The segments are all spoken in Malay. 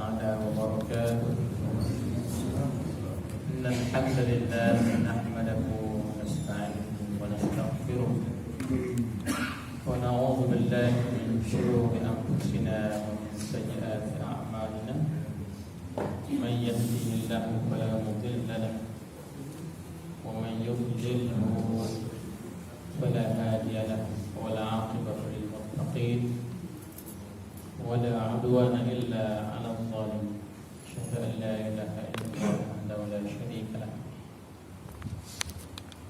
تعالى وبركاته. إن الحمد لله نحمده ونستعينه ونستغفره ونعوذ بالله من شرور أنفسنا ومن سيئات أعمالنا. من يهده الله فلا مضل له ومن يضلله فلا هادي له والعاقبة للمتقين ولا عدوان إلا على الظالمين. أشهد أن لا إله إلا الله وحده لا شريك له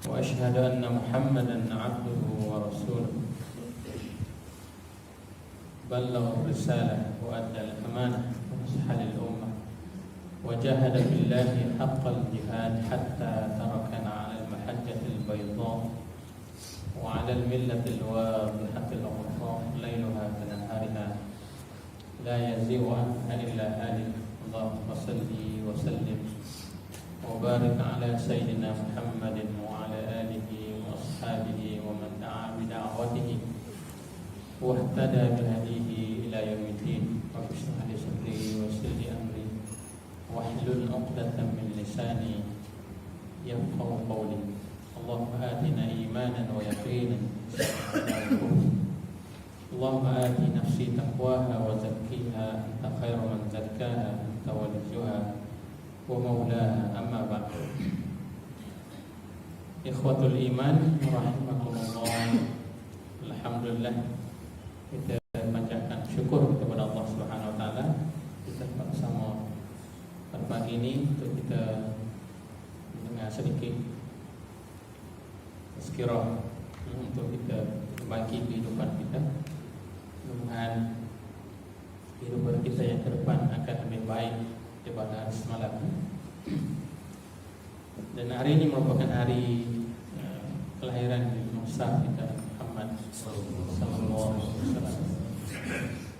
وأشهد أن محمدا عبده ورسوله بلغ الرسالة وأدى الأمانة ونصح للأمة وجاهد في الله حق الجهاد حتى تركنا على المحجة البيضاء وعلى الملة الواضحة الغراء ليلها كنهارها لا يزيغ عنها إلا هالك. اللهم صل وسلم وبارك على سيدنا محمد وعلى آله وأصحابه ومن دعا بدعوته واهتدى بهديه إلى يوم الدين. رب اشرح لي صدري ويسر لي أمري واحلل عقدة من لساني يفقهوا قولي. اللهم آتنا إيمانا ويقينا. اللهم آت نفسي تقواها وزكيها أنت خير من زكاها أنت وليها ومولاها. أما بعد. Ikhwatul iman rahimakumullah. Alhamdulillah, kita panjatkan syukur kepada Allah Subhanahu wa taala. Kita bersama pada pagi ini untuk kita mendengar sedikit tazkirah untuk kita berbagi kehidupan kita. Mudah-mudahan kehidupan kita yang ke depan akan lebih baik daripada hari semalam. Dan hari ini merupakan hari kelahiran Nabi kita Muhammad sallallahu alaihi wasallam.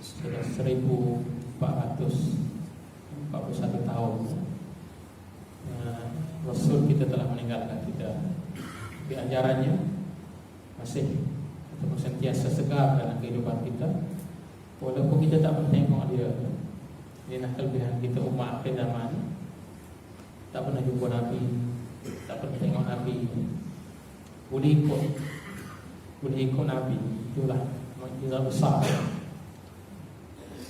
Sudah 1441 tahun Rasul kita telah meninggalkan kita. Tapi ajarannya masih atau sentiasa segar dalam kehidupan kita. Walaupun kita tak pernah tengok dia. Inilah kelebihan kita umat akhir zaman. Tak pernah jumpa Nabi, tak pernah tengok Nabi. Boleh ikut Nabi. Itulah mukjizat besar.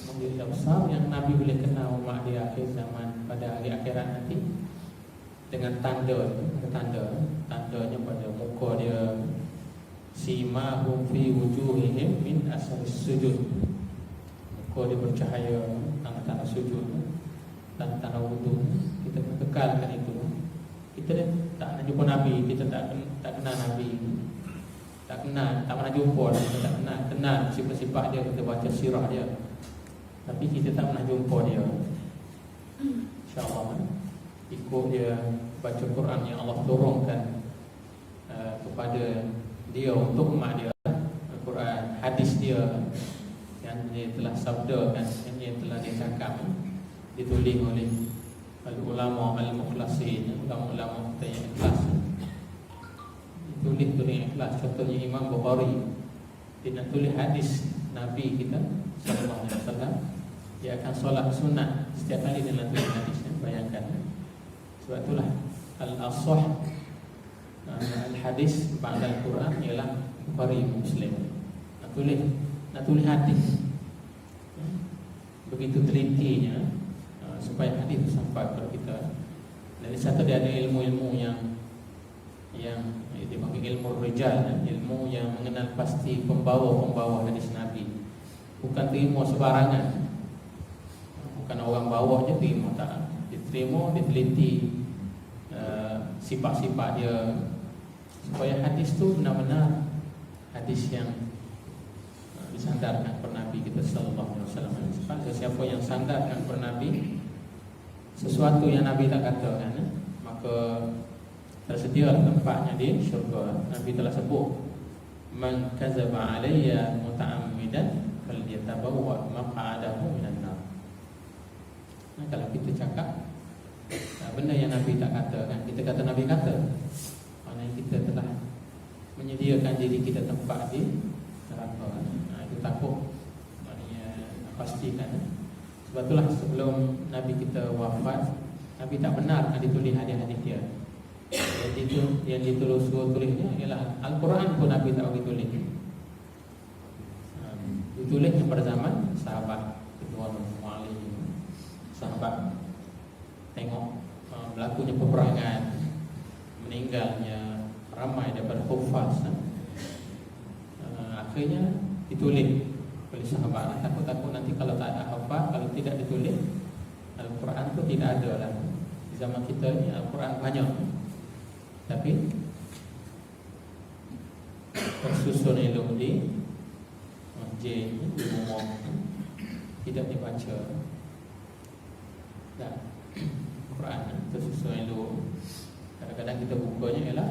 Mukjizat besar yang Nabi boleh kenal umat dia akhir zaman pada hari akhirat nanti dengan tandanya pada muka dia. Simahum fi wujuhihim min asaris sujud. Muka dia bercahaya, tanda-tanda sujud, tanda-tanda wudu. Kita kekalkan itu. Kita tak nak jumpa Nabi, kita tak kenal Nabi, tak pernah jumpa, kita tak kenal sifat-sifat dia, kita baca sirah dia, tapi kita tak pernah jumpa dia. InsyaAllah ikut dia, baca Quran yang Allah turunkan kepada dia untuk umat dia, Al-Quran, hadis dia yang dia telah sabdakan, yang dia telah dia cakap, ditulis oleh al-ulama al-mukhlasin, ulama-ulama kita yang ikhlas. Ditulis yang ikhlas. Contohnya Imam Bukhari, dia nak tulis hadis Nabi kita sallallahu alaihi wasallam. Dia akan solat sunat setiap kali dia nak tulis hadisnya. Bayangkan. Sebab itulah al-ashah al-hadis ba'da al-Quran ialah Bukhari Muslim. Nak tulis hadis. Begitu telitinya supaya hadis sampai kepada kita. Dan di satu dia ada ilmu-ilmu yang dipanggil ilmu rijal, ilmu yang mengenal pasti pembawa hadis Nabi. Bukan terima sebarangan. Bukan orang bawa je terima, tak. Diterima, diteliti sifat-sifat dia supaya hadis tu benar-benar hadis yang disandarkan kepada Nabi kita sallallahu alaihi wasallam. Sebab siapa yang sandarkan kepada Nabi sesuatu yang Nabi tak katakan, maka tersedia tempatnya di syurga. Nabi telah sebut, man kadzaba alayya muta'ammidan falyatabawwa maq'adahu minan nar. Kalau kita cakap benda yang Nabi tak katakan, kita kata Nabi kata, maknanya kita telah menyediakan diri kita tempat di neraka. Itu takut, maknanya pastikan Sebab itulah sebelum Nabi kita wafat, Nabi tak benarkan ditulis hadis-hadis dia. Yang ditulisnya ialah Al-Quran pun Nabi tak bagi tulis. Ditulisnya pada zaman sahabat Ridwan Ali. Sahabat tengok berlakunya peperangan, meninggalnya ramai daripada hufaz. Akhirnya ditulis oleh sahabat. Takut-takut nanti kalau tak ada hafaz, kalau tidak ditulis, Al-Quran tu tidak ada lah. Di zaman kita ni Al-Quran banyak, tapi tersusun elok di masjid, di rumah, tidak dibaca. Dan Quran tersusun elok. Kadang-kadang kita bukanya ialah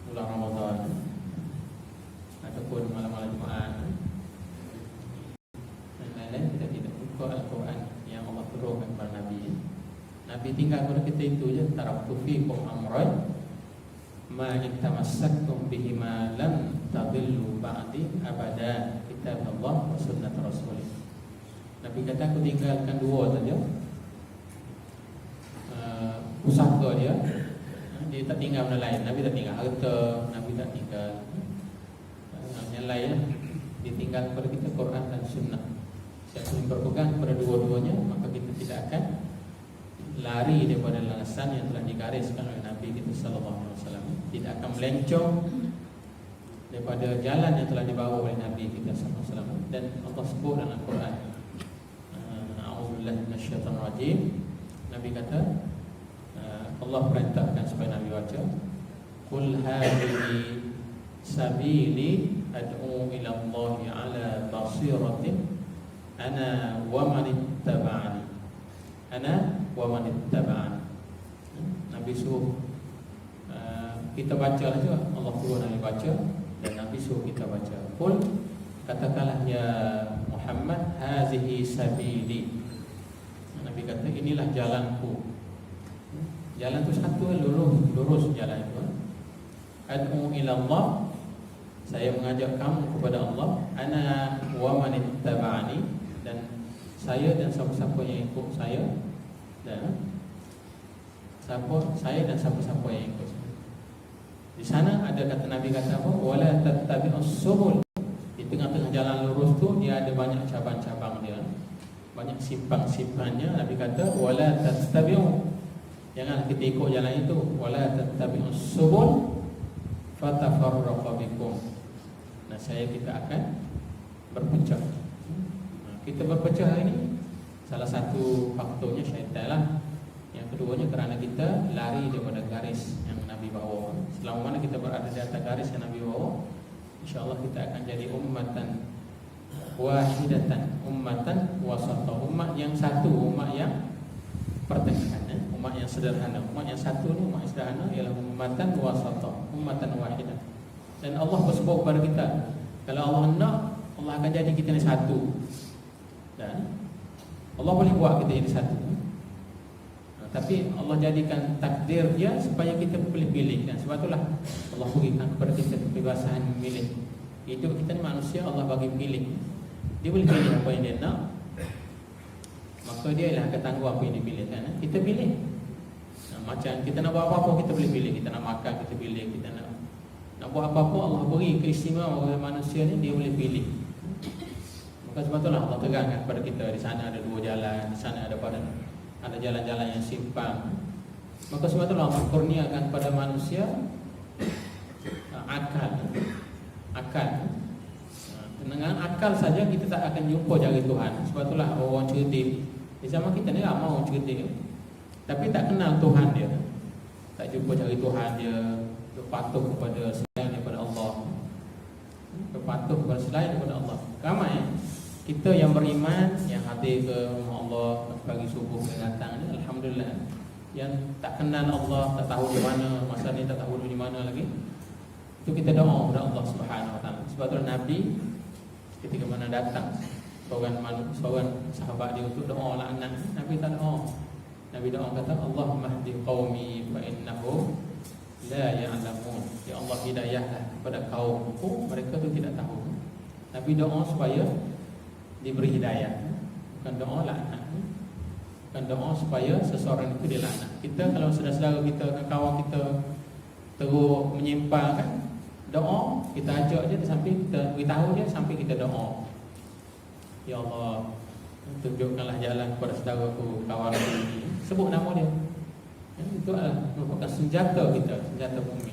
bulan Ramadan ataupun malam-malam Jumaat. Dan lain-lain kita tidak buka Al-Quran yang Allah turunkan kepada Nabi. Nabi tinggal kepada kita itu je. Taraktu fikum amran ma intamassaktum bihima lam tadillu ba'di abada, kitab Allah wa sunnat Rasul. Nabi kata aku tinggalkan dua saja. Pusaka dia tak tinggal benda lain. Nabi tak tinggal harta, Nabi tak tinggal yang lain. Dia tinggal kepada kita Quran dan Sunnah. Siapa yang berpegang kepada dua-duanya, maka kita tidak akan lari daripada landasan yang telah digariskan oleh Nabi kita sallallahu alaihi wasallam. Tidak akan melencong daripada jalan yang telah dibawa oleh Nabi kita sallallahu alaihi wasallam. Dan Allah sebut dalam Al-Quran, a'udzubillahi minasyaitonir rajim. Nabi kata, Allah perintahkan supaya Nabi baca, qul hadhihi sabili ad'u ila Allah ala basiratin ana wa man ittaba'ani. Ana wa man ittaba'ani. Nabi suruh kita baca juga. Allah suruh Nabi baca dan Nabi suruh kita baca. Qul, katakanlah ya Muhammad, hazihi sabili. Nabi kata inilah jalanku. Jalan itu satu, lurus jalan itu. Ad'u ila Allah, saya mengajak kamu kepada Allah. Ana wa man ittaba'ani, dan saya dan siapa-siapa yang ikut saya. Dan saya dan siapa-siapa yang ikut saya. Di sana ada kata Nabi kata apa? Wala tattabi'us subul. Di tengah-tengah jalan lurus tu dia ada banyak cabang-cabang dia, banyak simpang-simpangnya. Nabi kata wala tattabi'u, jangan kita ikut jalan itu. Wala tattabi'us subul fatafarraqa bikum. Nah, kita akan berpecah. Kita berpecah hari ini salah satu faktornya syaitan lah. Yang keduanya kerana kita lari daripada garis yang Nabi bawa. Selama mana kita berada di atas garis yang Nabi bawa, insya-Allah kita akan jadi ummatan wahidatan, ummatan wasata, umat yang satu, umat yang pertengahan, umat yang sederhana. Umat yang satu ni, umat yang sederhana ialah ummatan wasata, ummatan wahidah. Dan Allah bersebut kepada kita, kalau Allah nak, Allah akan jadi kita ni satu. Dan Allah boleh buat kita jadi satu. Tapi Allah jadikan takdir dia supaya kita boleh pilih. Dan sebab itulah Allah berikan kepada kita kebebasan memilih. Hidup kita ni manusia, Allah bagi pilih. Dia boleh pilih apa yang dia nak, maka dia lah akan tangguh apa yang dia pilih kan? Kita pilih. Macam kita nak buat apa-apa, kita boleh pilih. Kita nak makan, kita pilih. Kita nak buat apa-apa, Allah beri keistimewaan kepada manusia ni, dia boleh pilih. Maka sebab itulah Allah terangkan kepada kita, di sana ada dua jalan, di sana ada jalan-jalan yang simpang. Maka sebab itulah Allah kurniakan kepada manusia akal. Dengan akal saja kita tak akan jumpa jari Tuhan. Sebab itulah orang cerdik di zaman kita ni ramai orang cerdik, tapi tak kenal Tuhan dia. Tak jumpa jari Tuhan dia. Dia patuh kepada selain daripada Allah. Dia patuh kepada selain daripada Allah. Ramai kita yang beriman, yang hadir ke rumah Allah pagi subuh dan datang ni, alhamdulillah. Yang tak kenal Allah, tak tahu di mana, masa ni tak tahu di mana lagi, itu kita doa kepada Allah Subhanahu Wa Taala. Sebab tu Nabi ketika mana datang seorang sahabat dia untuk doa laknat, Nabi tak doa. Nabi doa kata, Allahumma hdi qaumi fa innahum la ya'lamun. Ya Allah, hidayahlah kepada kaumku, mereka tu tidak tahu. Nabi doa supaya diberi hidayah. bukan doa laknat. Bukan doa supaya seseorang itu dilaknat. Kita kalau saudara-saudara kita, kawan kita terus menyimpang kan, doa kita ajak je sampai kita beritahu je sampai kita doa. Ya Allah, tunjukkanlah jalan kepada saudaraku, kawanku ini. Sebut nama dia. Itu adalah merupakan senjata kita, senjata mukmin.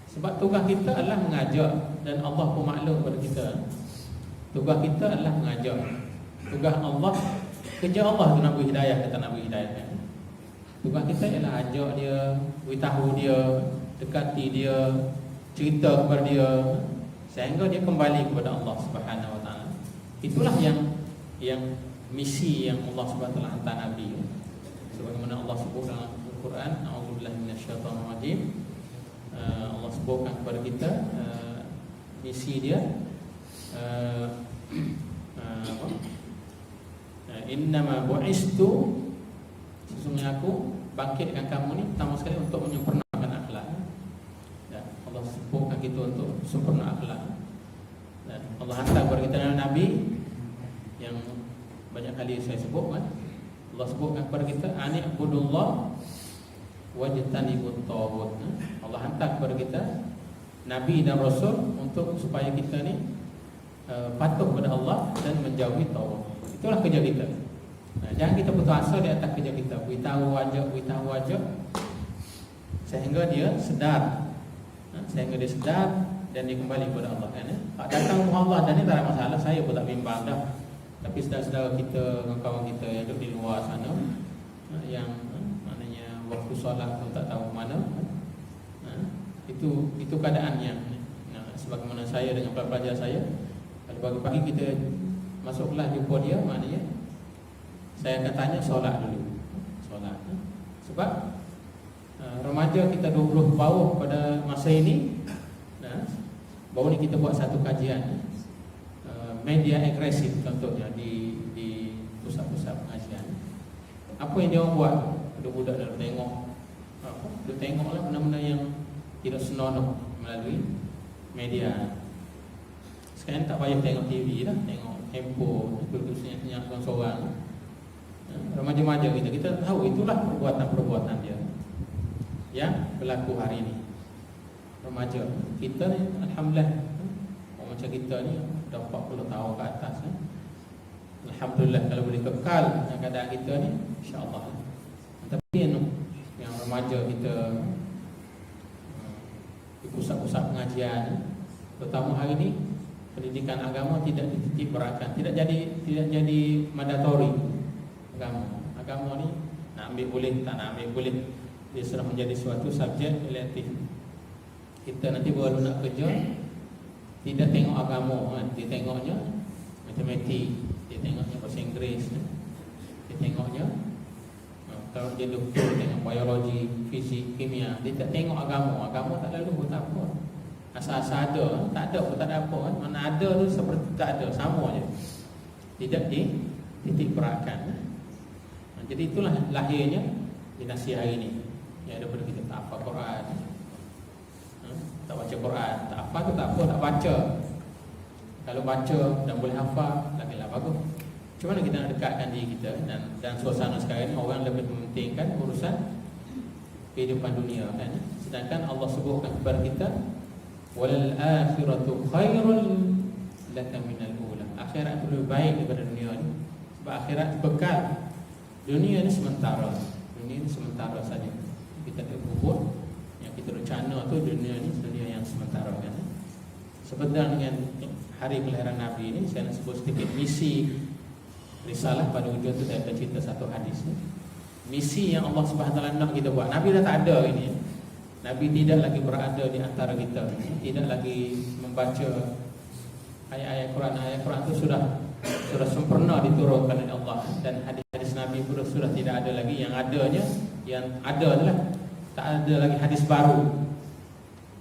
Sebab tugas kita adalah mengajak, dan Allah pun maklum kepada kita. Tugas kita adalah mengajak. Tugas Allah, kerja Allah tu nak beri hidayah, kata nak beri hidayah kan? Tugas kita ialah ajak dia, beritahu dia, dekati dia, cerita kepada dia, sehingga dia kembali kepada Allah Subhanahu Wa Taala. Itulah yang misi yang Allah Subhanahu Wa Taala hantar Nabi. Sebagaimana Allah sebut dalam Al-Quran, A'udzubillahi minasyaitonir rajim. Allah sebutkan kepada kita misi dia, innama bu'istu, sesungguhnya aku bangkitkan kamu ni pertama sekali untuk menyempurnakan akhlak. Dan Allah sebutkan kita untuk sempurna akhlak. Dan Allah hantar kepada kita Nabi yang banyak kali saya sebut kan. Allah sebutkan kepada kita ani'budullah wajtanibut taghut. Allah hantar kepada kita Nabi dan Rasul untuk supaya kita ni patuh kepada Allah dan menjauhi taghut. Itulah kerja kita. Jangan kita putus asa di atas kerja kita. Beritahu ajak sehingga dia sedar. Sehingga dia sedar dan dia kembali kepada Allah kan. Datang Allah dan ni tak ada masalah, saya pun tak bimbang dah. Tapi saudara-saudara kita, kawan kita yang duduk di luar sana, yang maknanya waktu solat pun tak tahu mana, itu keadaannya. Sebagaimana saya dengan pelajar saya, kalau pagi-pagi kita masuk kelas jumpa dia, maknanya saya akan tanya solat dulu. Solat. Sebab remaja kita 20 bawah pada masa ini, baru ni kita buat satu kajian media agresif contohnya di pusat-pusat pengajian. Apa yang dia orang buat? Budak-budak dah tengok dia tengoklah benda-benda yang tidak senonoh melalui media. Sekarang tak payah tengok TV dah, tengok handphone, duduk senyap-senyap seorang-seorang. Remaja-remaja kita tahu itulah perbuatan-perbuatan dia yang berlaku hari ini. Remaja kita ni alhamdulillah, orang macam kita ni dah 40 tahun ke atas alhamdulillah kalau boleh kekal dengan keadaan kita ni, insya-Allah. Tapi yang remaja kita di pusat-pusat pengajian, terutama hari ini pendidikan agama tidak dititik beratkan, tidak jadi mandatori. Agama ni nak ambil boleh, tak nak ambil boleh. Dia sudah menjadi suatu subjek elektif. Kita nanti baru nak kerja, tidak tengok agama kan, dia tengoknya matematik, dia tengoknya bahasa Inggeris, dia tengoknya kalau dia doktor tengok biologi, fizik, kimia, dia tak tengok agama. Agama tak lalu pun tak apa, asal-asal ada, tak ada pun tak ada apa kan. Mana ada tu seperti tak ada, sama je, tidak dititik beratkan. Jadi itulah lahirnya dinasti hari ini. Yang daripada kita tak hafal Quran, tak baca Quran, tak hafal tu tak apa, tak baca. Kalau baca dan boleh hafal, lagilah bagus. Cuma mana kita nak dekatkan diri kita, dan suasana sekarang ni orang lebih mementingkan urusan kehidupan dunia kan. Sedangkan Allah sebutkan kepada kita walal akhiratu khairul laka minal ula. Akhirat itu lebih baik daripada dunia ni. Sebab akhirat bekal. Dunia ni sementara. Dunia ni sementara saja. Kita terkubur, yang kita rencana tu dunia ni dunia yang sementara kan. Sebenarnya dengan hari kelahiran Nabi ini, saya nak sebut sedikit misi risalah pada ujung tu. Saya akan cerita satu hadis ni. Misi yang Allah Subhanahu Wa Taala nak kita buat. Nabi dah tak ada ini. Nabi tidak lagi berada di antara kita. Tidak lagi membaca ayat-ayat Quran. Ayat Quran itu sudah sempurna diturunkan oleh Allah, dan hadis-hadis Nabi pun sudah tidak ada lagi. Yang ada adalah tak ada lagi hadis baru.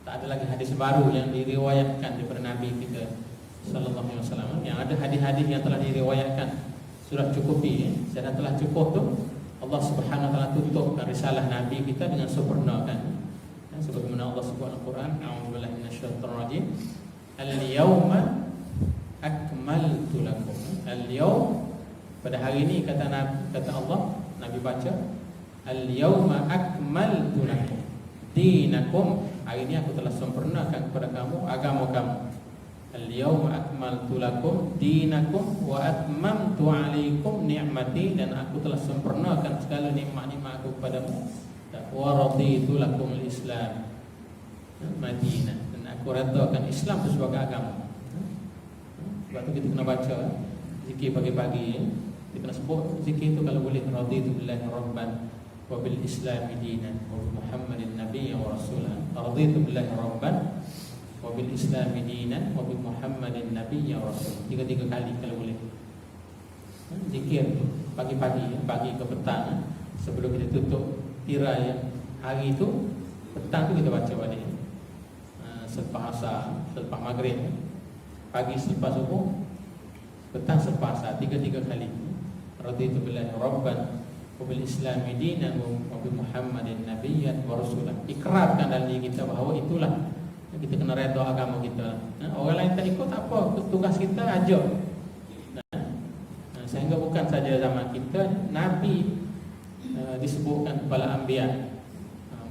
Tak ada lagi hadis baru yang diriwayatkan daripada Nabi kita sallallahu alaihi wasallam. Yang ada hadis-hadis yang telah diriwayatkan sudah cukupi. Saya telah cukup tu. Allah Subhanahu Wa Taala tutupkan risalah Nabi kita dengan sempurna kan. Sebagaimana Allah sebut dalam Al-Quran, a'udzubillahi minasyaitonir rajim, al-yauma akmaltu lakum. Al-yaum, Pada hari ini kata Allah, Nabi baca, al-yauma akmaltu lakum dinakum. Hari ini aku telah sempurnakan kepada kamu agama kamu. Al-yauma akmaltu lakum dinakum wa atmamtu alaikum ni'mati, dan aku telah sempurnakan segala nikmat-nikmat aku kepadamu. Wa raditu lakum al-Islam Madinah, dan aku redakan Islam itu sebagai agama. Sebab itu kita kena baca zikir pagi-pagi. Kita kena sebut zikir itu kalau boleh, raditu billahi rabban wa bil Islam dinan wa bi Muhammadin nabiyyan wa rasulan. Raditu billahi rabban wa bil Islam dinan wa bi Muhammadin nabiyyan wa rasulan. 3 kali kalau boleh. Zikir itu pagi-pagi, pagi ke petang, sebelum kita tutup tirai hari itu, petang tu kita baca balik. Selepas asar, selepas maghrib, pagi selepas subuh, petang selepas asar, 3 kali. Raditu billahi rabban wa bil Islam dinan wa bi Muhammadin nabiyyan wa rasulan. Ikrarkan dalam diri kita bahawa itulah kita kena redha agama kita. Orang lain tak ikut tak apa, tugas kita ajak. Sehingga bukan saja zaman kita Nabi disebutkan kepala anbiya,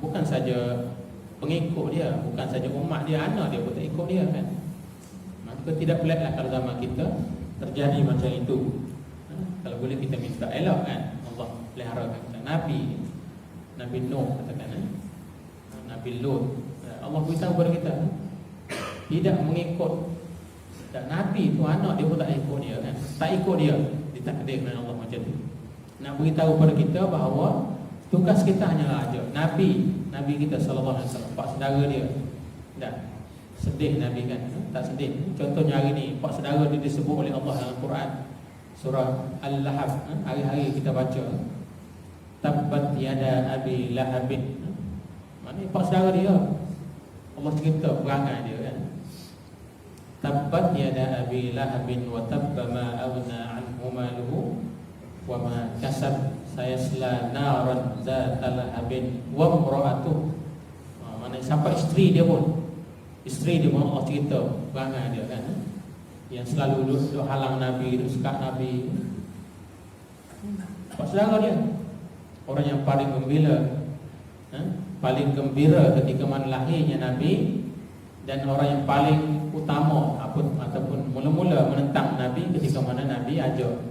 bukan saja pengikut dia, bukan saja umat dia, anak dia pun tak ikut dia kan. Maka tidak peliklah kalau zaman kita terjadi macam itu. Kalau boleh kita minta elok kan, Allah peliharakan kita. Nabi Nuh katakan, Nabi Lut, Allah beritahu kepada kita tidak mengikut. Dan Nabi itu anak dia pun tak ikut dia kan, tak ikut dia, ditakdirkan Allah macam tu. Nak beritahu kepada kita bahawa tugas kita hanyalah aja. Nabi kita sallallahu alaihi wasallam, pak saudara dia. Dan sedih Nabi kan? Tak sedih. Contohnya hari ni, pak saudara dia disebut oleh Allah dalam Quran. Surah Al-Lahab. Hari-hari kita baca. Tabbat yada abi lahabin. Mana pak saudara dia? Allah cerita perangai dia kan. Tabbat yada abi lahabin wa tabba ma aghna anhu maluhu wa ma kasab sayasla naran zatal lahabin wa imra'atuh. Mana siapa isteri dia pun Allah cerita perangai dia kan, yang selalu duduk halang Nabi, duduk sekat Nabi. Pak saudara dia, orang yang paling gembira ketika mana lahirnya Nabi, dan orang yang paling utama ataupun mula-mula menentang Nabi ketika mana Nabi ajak.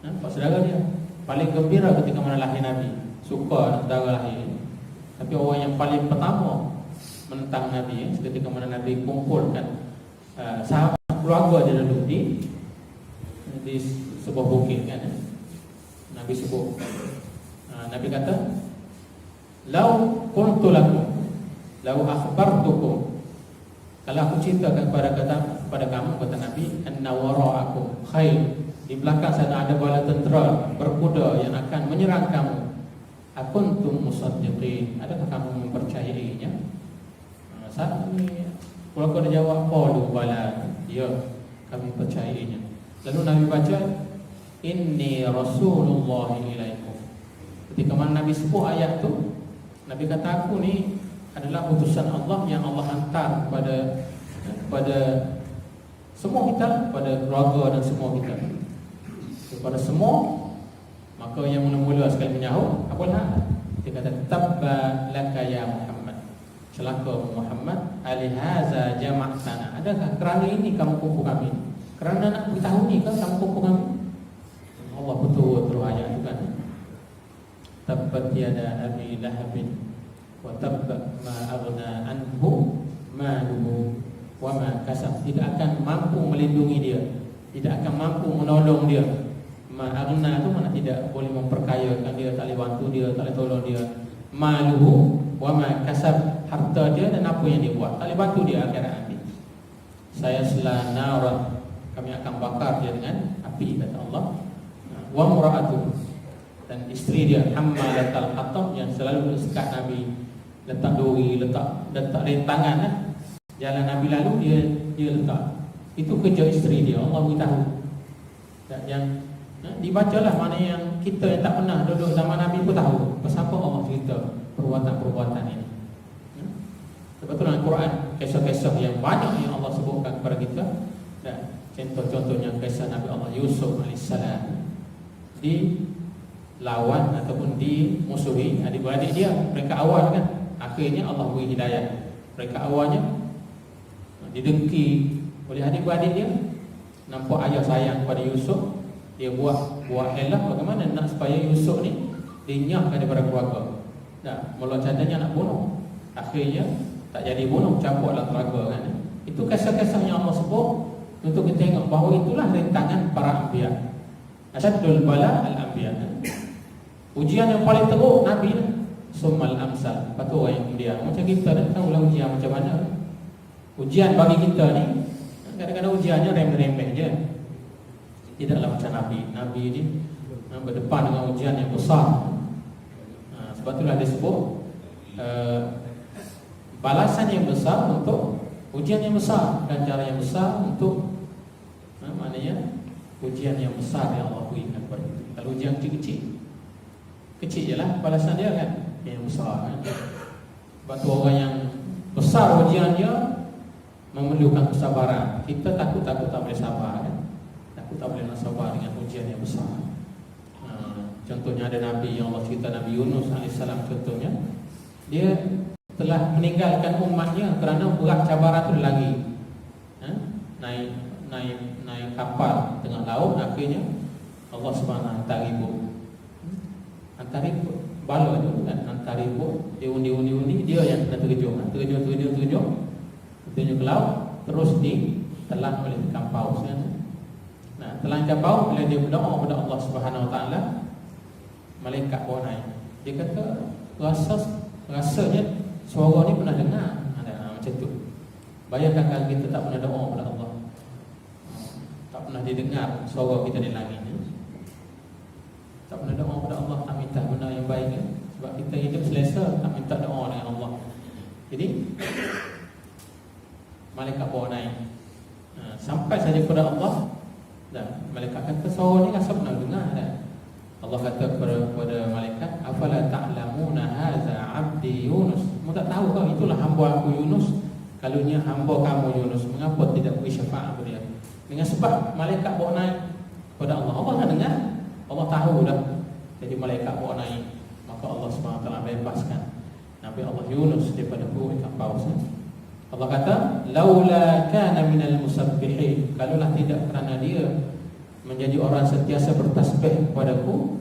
Pak saudara dia paling gembira ketika mana lahir Nabi, suka saudara lahir. Tapi orang yang paling pertama menentang Nabi ketika mana Nabi kumpulkan sahabat keluarga dia duduk di sebuah bukit kan. Nabi sebut, Nabi kata, "Lau qultu lakum, lau akhbartukum." Kalau aku ceritakan kepada kamu, kata Nabi, "Anna wara'akum khair." Di belakang sana ada bala tentera berkuda yang akan menyerang kamu. Akuntum musaddiqin. Adakah kamu mempercayainya? Saat ini keluarga dia jawab, qalu bala. Ya, kami percayainya. Lalu Nabi baca, "Inni Rasulullah ilaikum." Ketika mana Nabi sebut ayat tu, Nabi kata, aku ni adalah utusan Allah yang Allah hantar kepada semua kita, kepada keluarga dan semua kita, kepada semua. Maka yang mula-mula sekali menyahut Abu Lahab. Dia kata, tabba laka ya Muhammad, celaka Muhammad, alihaza jama'tana. Adakah kerana ini kamu kumpul kami? Kerana nak beritahu ni kan kamu kumpul kami? Allah betul terus ayat itu kan. Tabbat yada abi lahabin wa tabba ma aghna anhu maluhu wa ma kasab. Tidak akan mampu melindungi dia, tidak akan mampu menolong dia. Ma aghna itu mana tidak boleh memperkayakan dia, tak boleh bantu dia, tak boleh tolong dia. Maluhu wa ma kasab, harta dia dan apa yang dia buat, tak boleh bantu dia akhirat nanti. Saya selanaran, kami akan bakar dia dengan api, kata Allah. Wa mura'atuh, dan isteri dia hammalatal hatab, yang selalu sekat Nabi, letak duri, letak rentangan lah. Jalan Nabi lalu dia letak. Itu kerja isteri dia, Allah beritahu. Dan yang dibacalah, mana yang kita yang tak pernah duduk zaman Nabi pun tahu pasal apa Allah cerita perbuatan-perbuatan ini. Sebab tu dalam Quran kisah-kisah yang banyak yang Allah sebutkan kepada kita. Dan contoh-contohnya kisah Nabi Allah Yusuf AS. dilawan ataupun dimusuhi adik-beradik dia. Mereka awal kan, akhirnya Allah beri hidayah. Mereka awalnya didengki oleh adik-beradik dia, nampak ayah sayang pada Yusuf, dia buat helah bagaimana nak supaya Yusuf ni dinyahkan daripada keluarga. Mula cadanya nak bunuh, akhirnya tak jadi bunuh, campurlah telaga kan. Itu kisah-kisah yang Allah sebut untuk kita tengok bahawa itulah rintangan para anbiya. Asyadul bala al-anbiya. Ujian yang paling teruk Nabi lah. Summal amsal. Lepas tu orang yang kemudian macam kita dah tahulah ujian macam mana. Ujian bagi kita ni kadang-kadang ujiannya remeh-remeh je. Tidaklah macam Nabi. Nabi ni berdepan dengan ujian yang besar. Sebab itulah dia sebut balasan yang besar untuk ujian yang besar, dan cara yang besar untuk maknanya ujian yang besar yang Allah berikan kepada kita. Kalau ujian kecil-kecil, kecil je lah balasan dia kan. Yang besar kan, sebab tu orang yang besar ujiannya memerlukan kesabaran. Kita takut tak boleh sabar kan? Takut tak boleh nak sabar dengan ujian yang besar. Contohnya ada Nabi yang Allah cerita, Nabi Yunus AS contohnya, dia telah meninggalkan umatnya kerana berat cabaran tu lagi. Naik kapal tengah laut, akhirnya Allah Subhanahu hantar ribut. Hantar ribut bala tu kan, hantar ribut, dia undi, dia yang kena terjun ke laut, terus ditelan oleh ikan paus kan. Telan ikan paus, bila dia berdoa kepada Allah Subhanahu Wa Taala, malaikat bawa naik. Dia kata rasanya suara ni pernah dengar. Macam tu. Bayangkan kalau kita tak pernah doa kepada Allah, tak pernah didengar suara kita di langit ni, tak pernah doa kepada Allah, tak minta benda yang baik kan? Sebab kita hidup selesa, tak minta doa dengan Allah. Jadi malaikat bawa naik, sampai saja kepada Allah, dan malaikat kata suara ni rasa pernah dengar kan? Allah kata kepada malaikat, afala ta'lamuna hadza 'abdi Yunus. Kamu tak tahu ke itulah hamba aku Yunus? Kalunya hamba kamu Yunus, mengapa tidak beri syafaat kepada dia? Dengan sebab malaikat bawa naik kepada Allah, Allah tak dengar, Allah tahu dah. Jadi malaikat bawa naik, maka Allah SWT bebaskan Nabi Allah Yunus daripada perut ikan paus. Allah kata, laula kana minal musabbihin, kalaulah tidak kerana dia menjadi orang sentiasa bertasbih kepadaku,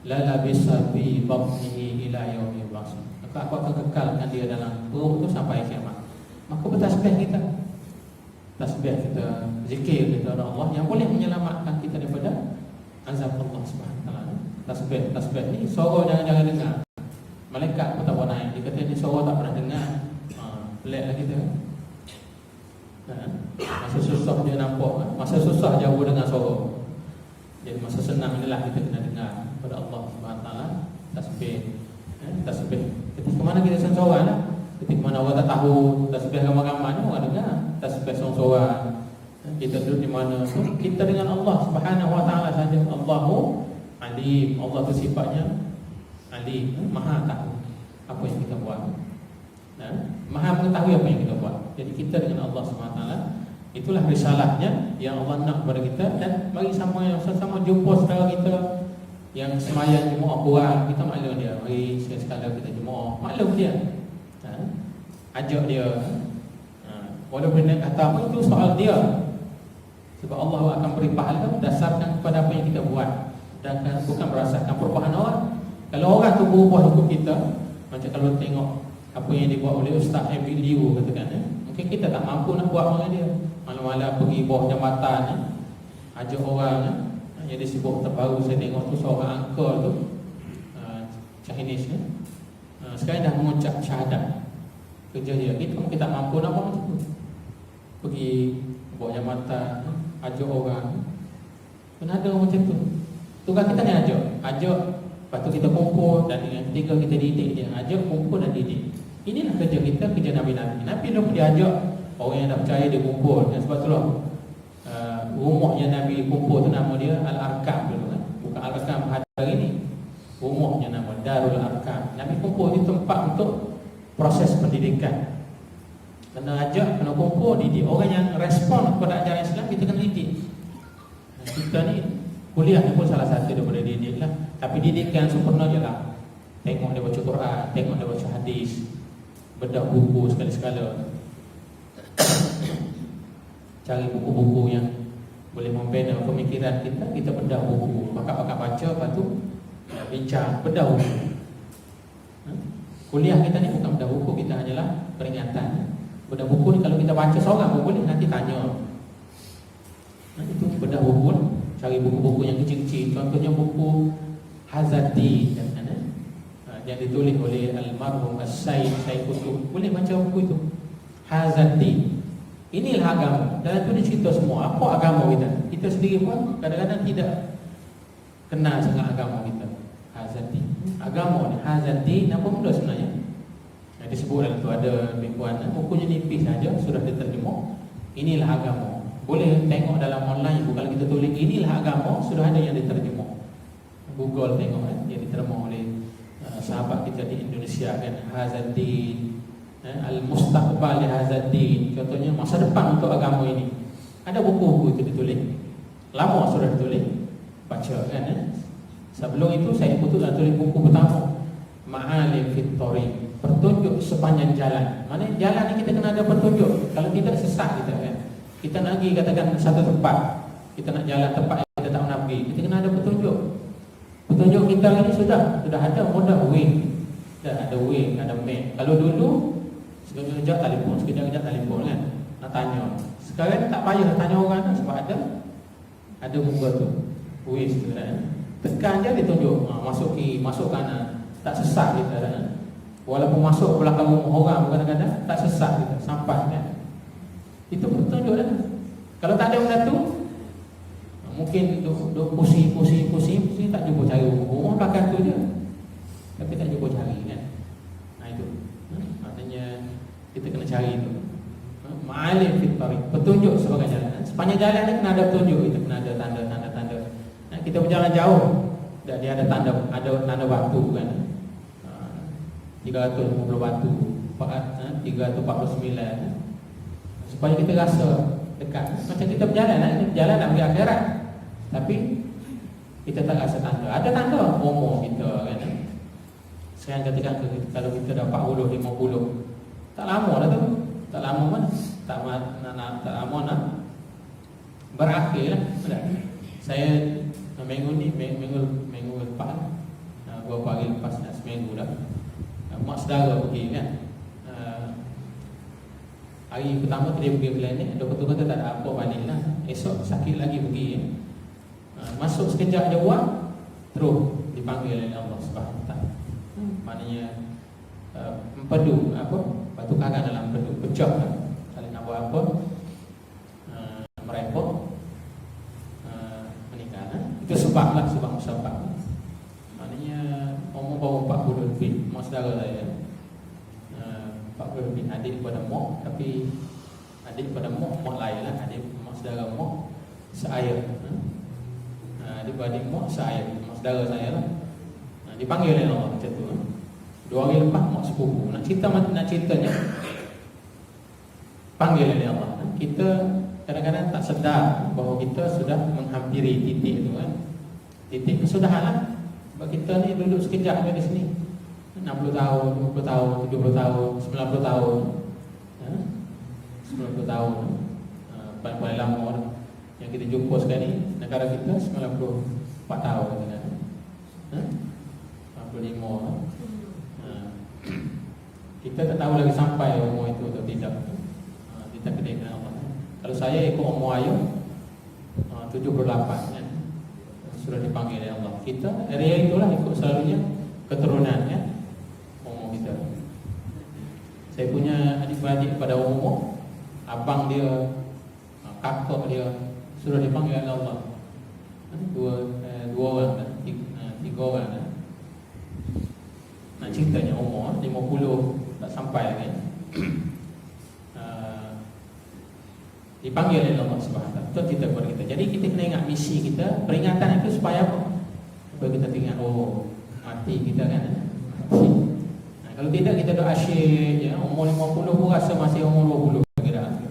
la labisa fi batnihi ila yaumi yub'atsun, maka aku akan kekalkan dia dalam perut itu sampai kiamat. Maka bertasbih kita, tasbih kita, zikir kita kepada Allah yang boleh menyelamatkan kita daripada azab Allah Subhanahu Wa Taala. Tasbih ni suara jangan dengar. Malaikat pun tak pernah naik, dia kata ni suara tak pernah dengar. Peliklah kita. Masa susah dia nampak, masa susah jauh dengar suara. Jadi masa senang inilah kita kena dengar kepada Allah Subhanahu Wa Taala, tasbih. Tasbih. Ketika mana kita seorang lah, ketika mana orang tak tahu tasbih ramai-ramai ni orang dengar, tasbih seorang-seorang. Kita duduk di mana pun, kita dengan Allah Subhanahu Wa Taala saja. Allahu Alim, Allah tu sifatnya Alim, Maha tahu apa yang kita buat. Maha mengetahui apa yang kita buat. Jadi kita dengan Allah Subhanahu Wa Taala, itulah risalahnya yang Allah nak kepada kita. Dan bagi sama jumpa saudara kita yang semayang jemaah kurang, kita maklum dia. Mari sekali kita jemaah, maklum dia, ajak dia. Walaupun dia kata apa, itu soal dia. Sebab Allah akan beri pahala berdasarkan kepada apa yang kita buat, dan bukan berdasarkan perubahan orang. Kalau orang tu berubah hukum kita, macam kalau tengok apa yang dibuat oleh Ustaz Habib Liu katakan, mungkin kita tak mampu nak buat dengan dia. Malam-malam pergi bawah jambatan, ajak orang. Yang disebut terbaru saya tengok tu, seorang uncle tu, Chinese ni, sekarang dah mengucap syahadat. Kerja dia, kita tak mampu nak buat macam tu. Pergi bawah jambatan, ajak orang. Pernah ada macam tu. Tugas kita ni ajak, lepas tu kita kumpul, dan yang ketiga kita didik dia. Ajak, kumpul dan didik. Inilah kerja kita, kerja Nabi-Nabi. Nabi dulu dia ajak orang yang dah percaya, dia kumpul. Dan sebab itulah rumah yang Nabi kumpul tu nama dia Al-Arkam dulu kan. Bukan Al-Arkam hari ni. Rumahnya nama Darul Arkam. Nabi kumpul di tempat untuk proses pendidikan. Kena ajak, kena kumpul, didik. Orang yang respon kepada ajaran Islam, kita kena didik. Kita ni Kuliah ni pun salah satu daripada didik lah. Tapi didikan sempurna je lah. Tengok dia baca Quran, tengok dia baca hadis, bedah buku sekali-sekala. Cari buku-buku yang boleh membina pemikiran kita, kita bedah buku, bakat-bakat baca, lepas tu bincang, bedah buku. Kuliah kita ni bukan bedah buku, kita hanyalah peringatan. Bedah buku ni kalau kita baca seorang pun boleh, nanti tanya. Itu bedah buku, cari buku-buku yang kecil-kecil. Contohnya buku Hazati yang ditulis oleh almarhum As-Sayyid Qutb. Boleh baca buku itu, Hazati. Inilah agama. Dalam tu dia cerita semua apa agama kita. Kita sendiri pun kadang-kadang tidak kenal sangat agama kita. Hazati. Agama ni Hazati nama benda sebenarnya. Disebut dalam tu ada bimbingan, bukunya nipis saja sudah diterjemah. Inilah agama. Boleh tengok dalam online, kalau kita tulis inilah agama, sudah ada yang diterjemah. Google tengok yang diterjemah oleh sahabat kita di Indonesia kan. Hazati, Al-Mustaqbal li Hazati, contohnya masa depan untuk agama ini. Ada buku-buku itu ditulis. Lama sudah ditulis. Baca kan. Sebelum itu saya putuskan tulis buku pertama, Ma'alim fit Thariq, petunjuk sepanjang jalan. Maksudnya jalan ni kita kena ada petunjuk. Kalau tidak sesat kita kan. Kita nak pergi katakan satu tempat, kita nak jalan tempat yang kita tak pernah pergi, kita kena ada petunjuk. Petunjuk kita ini sudah ada mudah way. Dah ada way, ada map. Kalau dulu sekejap telefon, sekejap telefon kan, nak tanya. Sekarang tak payah tanya orang kan, sebab ada muka tu. Way tu kan. Tekan je dia tunjuk, masuk kiri, masuk kanan. Tak sesat kita kan. Walaupun masuk belakang rumah orang kadang-kadang tak sesat kita, sampai kan. Itu petunjuk dah. Kalau tak ada benda tu, mungkin duk pusing tak jumpa cari rumah belakang tu je. Tapi tak jumpa cari kan. Itu. Maknanya kita kena cari tu. Ma'alim fit Thariq, petunjuk sebagai jalan. Sepanjang jalan ni kena ada petunjuk, kita kena ada tanda-tanda. Kita berjalan jauh, dia ada tanda batu kan. 350 batu, 349, supaya kita rasa dekat. Macam kita berjalan nak pergi akhirat, tapi kita tak rasa tanda. Ada tanda umur kita kan. Sekarang ketika kalau kita dah 40, 50, tak lama dah tu. Tak lama mana? Tak lama nak berakhir lah. Saya minggu lepas, beberapa hari lepas, seminggu dah, mak saudara pergi kan. Hari pertama dia pergi klinik, doktor kata tak ada apa, balik lah. Esok sakit lagi pergi. Masuk sekejap je buat, terus dipanggil oleh Allah Subhanahu Wa Taala. Maknanya empedu apa? Batu karang dalam empedu pecah kan. Kalau nak buat apa? Merepot menikah kan? Itu sebab musabab. Maknanya umur baru 40 lebih. Mak saudara saya 40 lebih, adik pada mak, tapi adik pada mak lain lah. Adik mak saudara mak seayah. Adik-adik mak seayah, mak saudara saya lah. Dipanggil oleh Allah macam tu. 2 hari lepas mak sepupu. Nak ceritanya panggil oleh Allah. Kita kadang-kadang tak sedar bahawa kita sudah menghampiri titik tu kan. Titik kesudahan lah. Sebab kita ni duduk sekejap di sini, 60 tahun, 50 tahun, 70 tahun, 90 tahun, 90 tahun, paling lama yang kita jumpa sekali negara kita 94 tahun kan. 95. Kita tak tahu lagi sampai umur itu atau tidak. Kita kena ingat Allah. Kalau saya ikut umur ayah 78 kan, sudah dipanggil oleh Allah. Kita area itulah ikut selalunya keturunan ya, umur kita. Saya punya adik-beradik pada umur, abang dia, kakak dia sudah dipanggil oleh Allah. Dua orang kan, tiga orang kan. Nak ceritanya umur 50 tak sampai lagi. Dipanggil oleh Allah Subhanahu Wa Taala. Itu cerita kepada kita. Jadi kita kena ingat misi kita. Peringatan itu supaya apa? Supaya kita ingat, oh mati kita kan. Mati. Kalau tidak kita dah asyik ya, umur 50 pun rasa masih umur 20 lagi dah.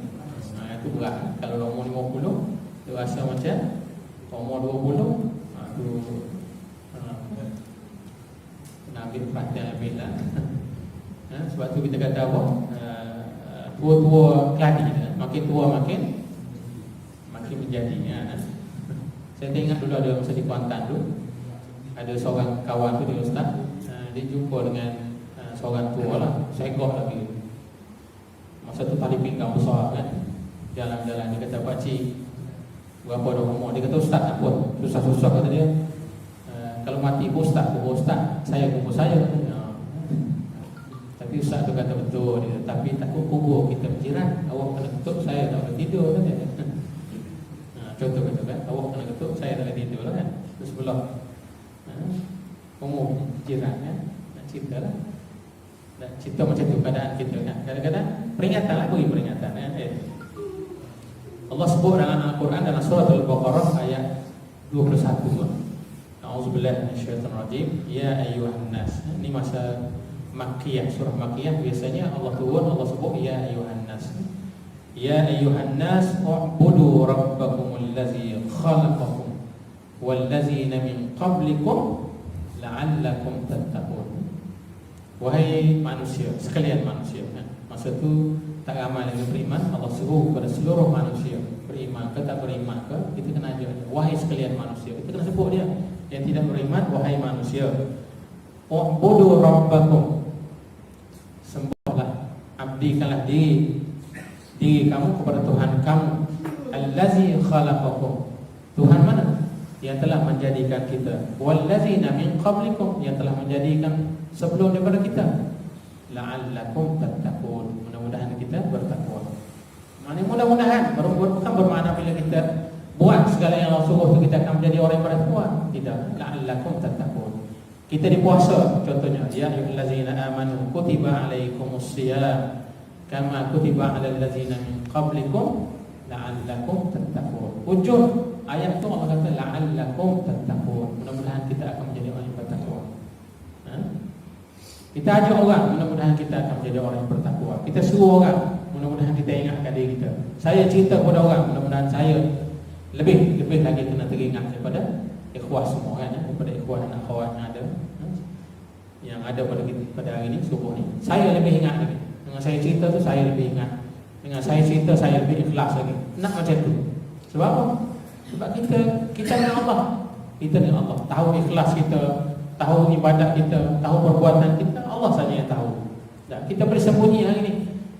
Itu berat. Kalau umur 50 dia rasa macam umur 20 tu nak ambil perhatian lebih lah. Sebab tu kita kata apa? Tua-tua keladi, makin tua makin menjadi. Saya ingat dulu ada masa di Kuantan tu, ada seorang kawan tu dia ustaz, dia jumpa dengan seorang tua lah, seekor lagi. Masa tu tali pinggang besar kan, jalan-jalan. Dia kata, pakcik berapa dah umur? Dia kata, ustaz apa? Susah-susah kata dia. Kalau mati pun ustaz, saya kubur saya. Tapi ustaz tu kata betul dia, tapi takut kubur kita berjiran, awak kena ketuk, saya tak boleh tidur kan. Contoh kata kan, awak kena ketuk, saya tak boleh tidur lah kan. Terus sebelah umur jiran kan, nak cerita lah. Dan cerita macam tu keadaan kita kan. Kadang-kadang peringatan lah, beri peringatan kan. Allah sebut dalam Al-Quran dalam surah Al-Baqarah ayat 21. A'udzubillahi minasyaitonirrajim. Ya ayyuhan nas. Ini masa Makkiyah, surah Makkiyah. Biasanya Allah turun, Allah sebut ya ayyuhan nas. Ya ayyuhan nas u'budu rabbakumul ladzi khalaqakum wal ladzina min qablikum la'allakum tattaqun. Wahai manusia, sekalian manusia kan? Masa tu tak ramai lagi beriman. Allah suruh kepada seluruh manusia, beriman ke tak beriman ke, kita kena ajar. Wahai sekalian manusia, kita kena sebut dia. Yang tidak beriman, wahai manusia, u'budu rabbakum, sembahlah, abdikanlah diri kamu kepada Tuhan kamu, allazi khalaqakum, Tuhan mana? Yang telah menjadikan kita, wallazina min qablikum, yang telah menjadikan sebelum daripada kita, la'allakum tattaqun, mudah-mudahan kita bertakwa. Maknanya mudah-mudahan, bukan bermakna bila kita buat segala yang Allah suruh tu kita akan menjadi orang yang bertakwa. Tidak, la'allakum tattaqun. Kita di puasa contohnya, ya ayyuhallazina amanu kutiba alaikumusiyam kama kutiba alal ladzina min qablikum la'allakum tattaqun. Ujung ayat tu Allah kata la'allakum tattaqun. Mudah-mudahan kita akan menjadi orang yang bertakwa. Kita ajak orang, mudah-mudahan kita akan menjadi orang yang bertakwa. Kita suruh orang, mudah-mudahan kita ingatkan diri kita. Saya cerita kepada orang, mudah-mudahan saya lebih lagi kena teringat daripada ikhwah semua kan, daripada ikhwah dan akhwat yang ada pada hari ini, subuh ni. Saya lebih ingat lagi. Dengan saya cerita tu saya lebih ingat. Dengan saya cerita saya lebih ikhlas lagi. Nak macam tu. Sebab apa? Sebab kita dengan Allah. Kita dengan Allah. Tahu ikhlas kita, tahu ibadat kita, tahu perbuatan kita, Allah saja yang tahu. Dan kita boleh sembunyi hari ini.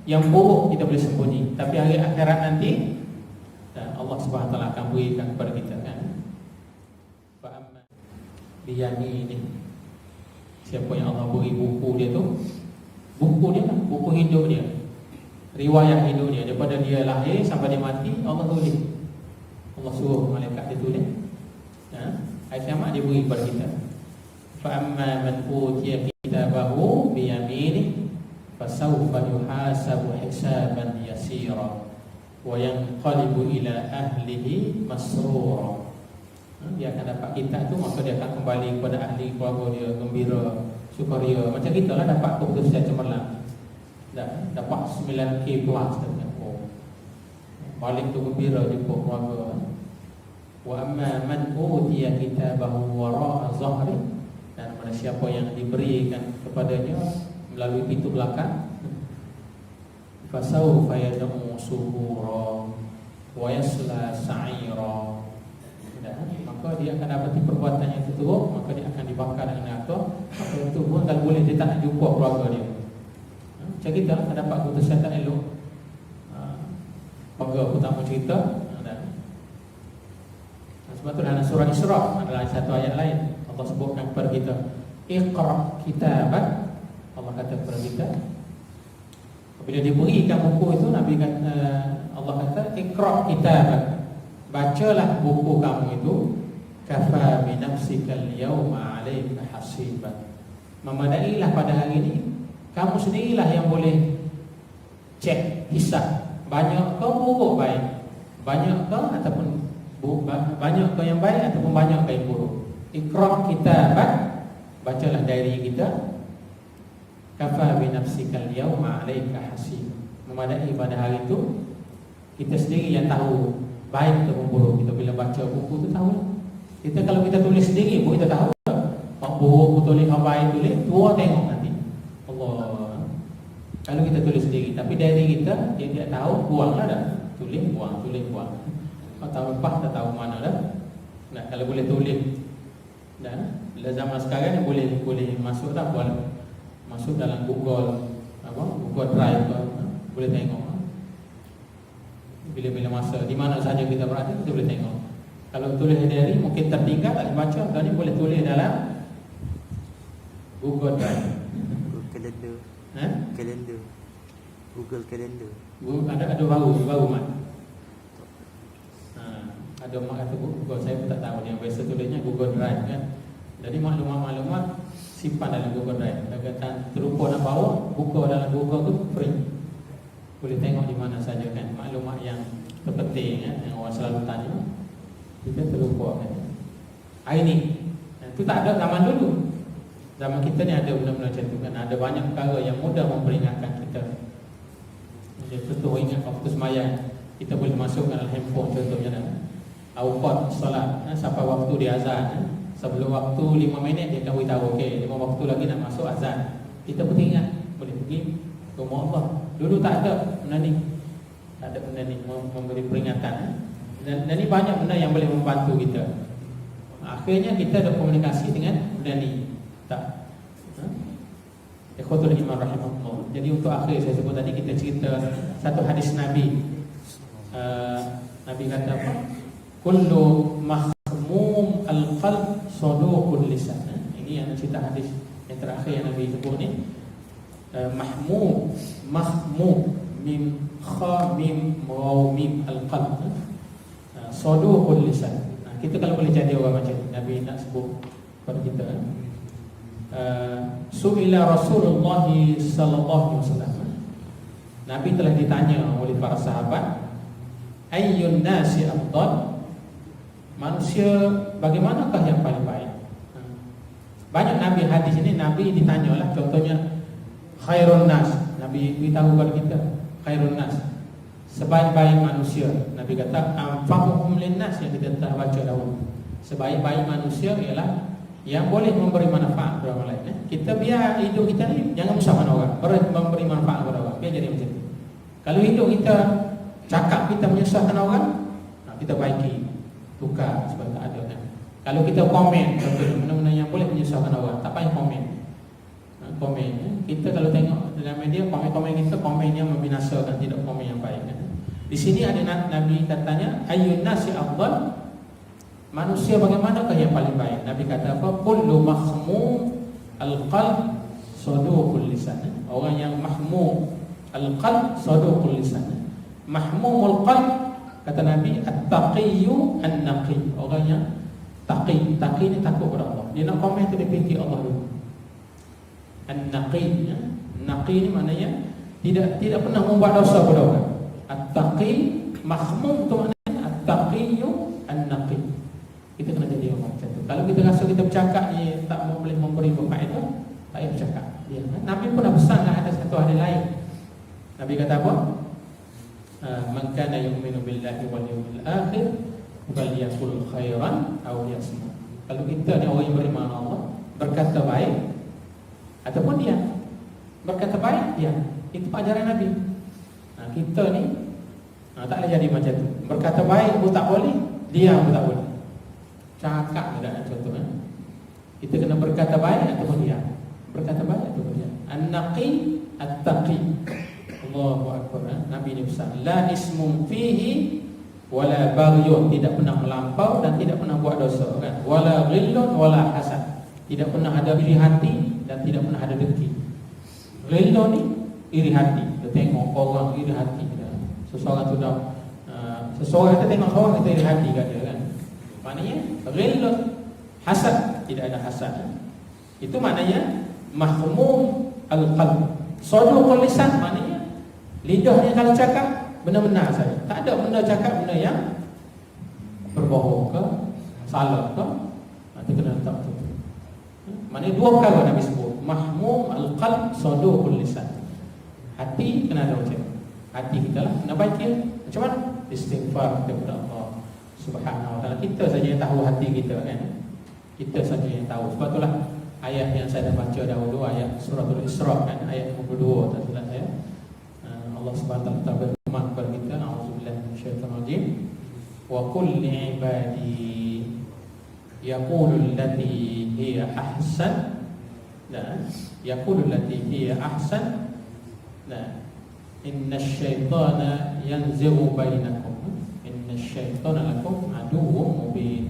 Yang buruk kita boleh sembunyi, tapi hari akhirat nanti Allah Subhanahu Wa Taala akan berikan kepada kita kan. Fa'amma biyani ini. Siapa yang Allah beri buku dia tu, buku dia lah, buku hidup dia, riwayat hidup dia, daripada dia lahir sampai dia mati, Allah tulis. Allah suruh malaikat dia tulis. Hari kiamat dia beri kepada kita. Fa'amma man utiya kitabahu biyaminihi fasawfa yuhasabu hisaban yasira wa yanqalibu ila ahlihi masrura. Dia akan dapat kitab tu, maka dia akan kembali kepada ahli keluarga dia gembira, sukaria. Macam kita lah dapat keputusan cemerlang, dapat 9K plus kan. Balik tu gembira jumpa keluarga. Wa amma man utiya kitabahu wara'a zahri, dan mana siapa yang diberikan kepadanya melalui pintu belakang, fasawfa yad'u subura wa yasla sa'ira, maka dia akan dapati perbuatan yang terteruk, maka dia akan dibakar dengan neraka. Apa itu pun kalau boleh dia tak nak jumpa keluarga dia. Macam kita lah, tak dapat keputusan tak elok. Keluarga pertama cerita. Sebab tu dalam surah Isra adalah satu ayat lain, Allah sebutkan kepada kita, Iqra kitabak. Allah kata kepada kita, bila diberikan buku itu, Nabi kata, Allah kata Iqra kitabak, bacalah buku kamu itu, kafa bi nafsikal yawma 'alaika hasiban. Memadailah pada hari ini kamu sendirilah yang boleh cek, hisab, banyak ke buruk baik, banyak ke ataupun banyak ke yang baik ataupun banyak ke yang buruk. Iqra kitabak, bacalah diary kita, kafa bi nafsikal yawma 'alaika hasiban. Memadai pada hari itu kita sendiri yang tahu baik ataupun buruk. Kita bila baca buku tu tahu. Kita kalau kita tulis sendiri pun kita tahu tak? Hak buruk tulis, hak baik tulis, tua tengok nanti. Allah. Kalau kita tulis sendiri, tapi dari kita dia tidak tahu, buanglah dah. Tulis, buang. Kau tahu lepas, tak tahu mana dah. Nah, kalau boleh tulis, dan zaman sekarang boleh masuk dah, boleh masuk dalam Google Drive, boleh tengok. Bila-bila masa, di mana saja kita berada, kita boleh tengok. Kalau tulis diary mungkin tertinggal tak dibaca, kalau ni boleh tulis dalam Google Drive. Google Calendar. Calendar. Google Calendar. Ada baru mat. Ada mak kata Google, saya pun tak tahu yang biasa tulisnya Google Drive kan. Jadi maklumat-maklumat simpan dalam Google Drive. Kata terlupa nak bawa, buka dalam Google tu free. Boleh tengok di mana saja kan. Maklumat yang terpenting kan, yang orang selalu tanya. Kita terlupa kan. Hari ni itu tak ada zaman dulu. Zaman kita ni ada benda-benda macam tu kan. Ada banyak perkara yang mudah memperingatkan kita. Contoh ingat waktu semayang, kita boleh masukkan dalam handphone contohnya dah. Awqat solat, sampai waktu dia azan. Sebelum waktu 5 minit dia akan beritahu, okey, 5 waktu lagi nak masuk azan. Kita pun ingat, boleh pergi ke rumah Allah. Dulu tak ada benda ni. Tak ada benda ni memberi peringatan. Dan ni banyak benda yang boleh membantu kita. Akhirnya kita ada komunikasi dengan benda ni. Tak. Ikhwatul iman rahimahullah. Jadi untuk akhir saya sebut tadi, kita cerita satu hadis Nabi. Nabi kata apa? Kullu mahmum al-qalb saduqul lisan. Ini yang cerita hadis yang terakhir yang Nabi sebut ni. Mahmum mim kha mim waw mim al-qalb. Saduqul lisan. Kita kalau boleh jadi orang macam ni, Nabi nak sebut kepada kita. Su'ila Rasulullah sallallahu alaihi wasallam. Nabi telah ditanya oleh para sahabat, ayyun nasi afdal? Manusia bagaimanakah yang paling baik? Banyak Nabi hadis ini Nabi ditanyalah, contohnya khairun nas. Nabi beritahu kepada kita khairun nas, sebaik-baik manusia. Nabi kata anfa'uhum linnas, yang kita telah baca dahulu. Sebaik-baik manusia ialah yang boleh memberi manfaat kepada orang lain. Kita biar hidup kita ni jangan menyusahkan orang, memberi manfaat kepada orang. Biar jadi macam tu. Kalau hidup kita cakap kita menyusahkan orang, kita baiki, tukar supaya tak ada kan. Kalau kita komen contohnya benda-benda yang boleh menyusahkan orang, tak payah komen. Komen kita kalau tengok dalam media, komen-komen kita komen yang membinasakan, tidak komen yang baik kan. Di sini ada Nabi katanya ayyun nasi afdal? Manusia bagaimanakah yang paling baik? Nabi kata apa? Kullu mahmum al-qalb saduqul lisan. Orang yang mahmum al-qalb saduqul lisan. Mahmumul qalb kata Nabi at-taqiyyu an-naqi. Orang yang taqi. Taqi ni takut kepada Allah. Dia nak komen tu dia fikir Allah dulu. An-naqi, naqi ni maknanya tidak pernah membuat dosa kepada orang. At-taqi, mahmum tu maknanya at-taqiyyu an-naqi. Kita kena jadi orang macam tu. Kalau kita rasa kita bercakap ni tak boleh memberi faedah, tak payah bercakap. Nabi pun dah pesan ada satu hadis lain. Nabi kata apa? Man kana yu'minu billahi wal yawmil akhir falyakul khairan aw liyasmut. Kalau kita ni orang yang beriman Allah, berkata baik ataupun diam. Berkata baik, diam. Itu ajaran Nabi. Kita ni tak boleh jadi macam tu. Berkata baik pun tak boleh, diam pun tak boleh. Cakap tidak contohnya. Kita kena berkata baik ataupun diam. Berkata baik ataupun diam. An-naqi at-taqi. Allahu akbar. Nabi ni pesan, la ismun fihi wala baghyun, tidak pernah melampau dan tidak pernah buat dosa kan. Wala ghillun wala hasad. Tidak pernah ada iri hati dan tidak pernah ada dengki. Ghillun ni iri hati. Kita tengok orang iri hati. Seseorang tu dah seseorang kita tengok seorang kita iri hati kat dia kan. Maknanya ghillun, hasad, tidak ada hasad. Itu maknanya mahmum al-qalb. Saduqul lisan maknanya lidahnya kalau cakap benar-benar saja. Tak ada benda cakap benda yang berbohong ke, salah ke. Kita kena tahu tu. Maknanya dua perkara Nabi sebut, mahmum al-qalb, saduqul lisan. Hati kena ada macam. Hati kita lah kena baik dia. Macam mana? Istighfar kepada Allah. Subhanahu wa ta'ala. Kita saja yang tahu hati kita kan. Kita saja yang tahu. Sebab itulah ayat yang saya dah baca dahulu, ayat suratul Isra kan, ayat 22 tak silap saya. Allah Subhanahu wa ta'ala berfirman kepada kita, a'udzubillahi minasyaitonir rajim. Wa qul li'ibadi yaqulu allati hiya ahsan. Nah, yaqulu allati hiya ahsan. Nah, innasyaitana yanzighu bainakum. Innasyaitana lakum aduwwun mubin.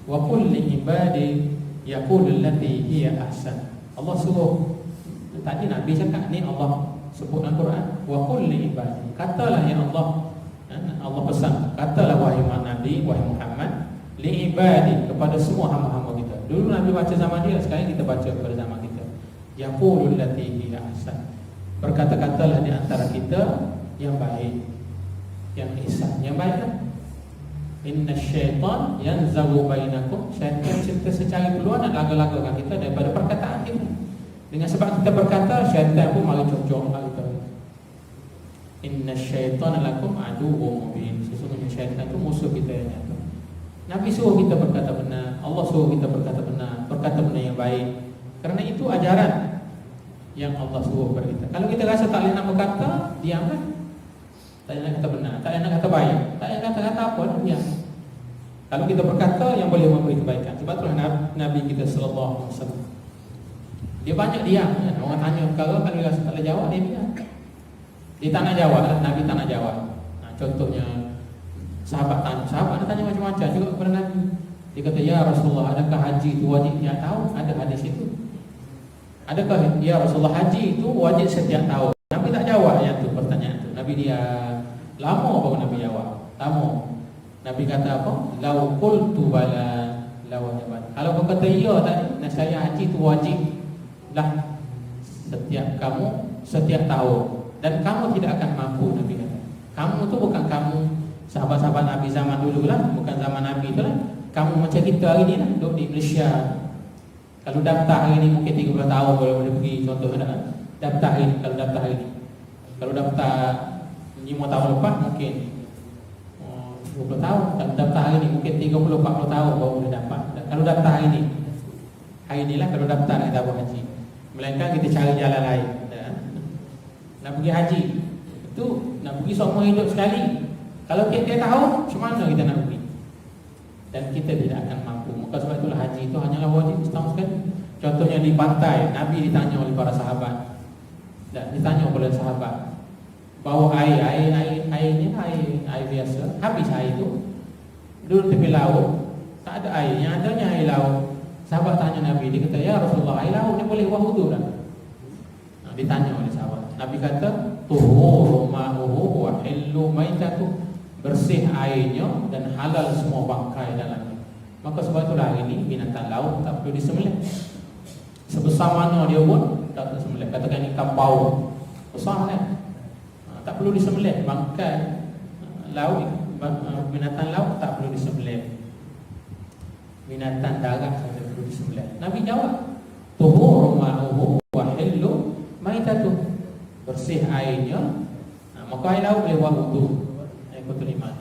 Wa qul li'ibadi yaqulu allati hiya ahsan. Allah suruh, tadi Nabi cakap, ni Allah sebut dalam Quran, wa qul li'ibadi. Katalah ya Allah, Allah pesan, katalah wahai Nabi, wahai Muhammad, li'ibadi, kepada semua hamba-hamba kita. Dulu Nabi baca zaman dia, sekarang kita baca kepada zaman kita. Yaqulu allati hiya ahsan. Berkata-katalah di antara kita yang baik, yang ihsan, yang baik kan? Inna syaitan yanzagu bainakum. Syaitan secara peluang nak laga-lagakan kita daripada perkataan kita. Dengan sebab kita berkata, syaitan pun mari cocok dengan kita. Inna syaitan lakum aduwwun mubin. Sesungguhnya syaitan itu musuh kita yang nyata. Nabi suruh kita berkata benar, Allah suruh kita berkata benar, berkata benar yang baik. Kerana itu ajaran yang Allah suruh kepada kita. Kalau kita rasa tak boleh nak berkata, diamlah. Tak boleh nak kata benar, tak boleh nak kata baik, tak boleh kata apa, diam. Kalau kita berkata yang boleh memberi kebaikan. Sebab itulah Nabi kita sallallahu alaihi wasallam, dia banyak diam kan? Orang tanya perkara, kalau dia rasa tak boleh jawab, dia diam. Dia tak nak jawab, Nabi tak nak jawab. Contohnya sahabat nak tanya macam-macam juga kepada Nabi. Dia kata, ya Rasulullah, adakah haji itu wajib? Ya, tahu, ada hadis itu. Adakah ya Rasulullah, haji itu wajib setiap tahun? Nabi tak jawab yang tu, pertanyaan tu. Nabi dia lama baru Nabi jawab. Lama. Nabi kata apa? Lau qultu bala law jabat. Kalau kau kata ya tadi, saya haji itu wajib lah setiap tahun, dan kamu tidak akan mampu. Nabi kata, kamu tu bukan kamu sahabat-sahabat Nabi zaman dulu lah, bukan zaman Nabi tu lah. Kamu macam kita hari ni lah, duduk di Malaysia. Kalau daftar hari ni mungkin 30 tahun boleh pergi, contohnya daftar hari ni. Kalau daftar hari ni, kalau daftar 5 tahun lepas mungkin 20 tahun. Kalau daftar hari ni mungkin 30-40 tahun baru boleh dapat. Kalau daftar hari ni lah kalau daftar nak tabung haji. Melainkan kita cari jalan lain. Nak pergi haji itu nak pergi seumur hidup sekali. Kalau tiap-tiap tahun, macam mana kita nak pergi? Dan kita tidak akan mampu. Maka sebab itulah haji itu hanyalah wajib setahun sekali. Contohnya di pantai, Nabi ditanya oleh para sahabat. Dan ditanya oleh sahabat, bawa air ni air biasa. Habis air itu, duduk tepi laut, tak ada air, yang adanya air laut. Sahabat tanya Nabi, dia kata, ya Rasulullah, air laut ni boleh buat wudu tak? Ditanya oleh sahabat. Nabi kata, tuhuru ma'uhu wa hillu maitatuh. Bersih airnya dan halal semua bangkai dalamnya. Maka sebab itulah hari ini binatang laut tak perlu disembelih. Sebesar mana dia pun tak perlu disembelih. Katakan ikan paus besar kan, tak perlu disembelih. Bangkai laut, binatang laut tak perlu disembelih. Binatang darat saja perlu disembelih. Nabi jawab, tuhur ma'uhu wa hillu maitatuh. Bersih airnya, maka air laut boleh buat wudu.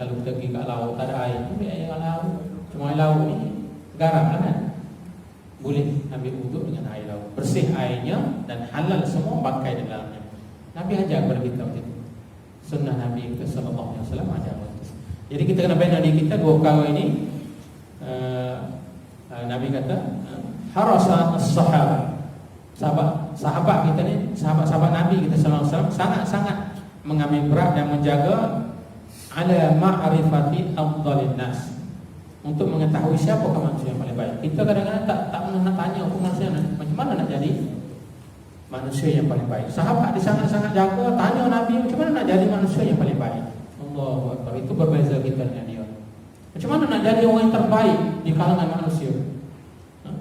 Kalau kita pergi kat laut tak ada air, ambil air laut. Cuma air laut ni garam lah kan, boleh ambil wuduk dengan air laut. Bersih airnya dan halal semua bangkai di dalamnya. Nabi ajar kepada kita macam itu. Sunnah Nabi kita sallallahu alaihi wasallam ajar kita. Jadi kita kena bina diri kita dua perkara ini. Nabi kata harasa as-sahabah. Sahabat kita ni, sahabat Nabi kita sallallahu alaihi wasallam sangat-sangat mengambil berat dan menjaga ala ma'rifati afdhalin nas, untuk mengetahui siapakah manusia yang paling baik. Kita kadang-kadang tak pernah nak tanya untuk manusia macam mana nak jadi manusia yang paling baik. Sahabat dia sangat-sangat jaga, tanya Nabi macam mana nak jadi manusia yang paling baik. Allahu Akbar, itu berbeza kita dengan dia. Macam mana nak jadi orang yang terbaik di kalangan manusia?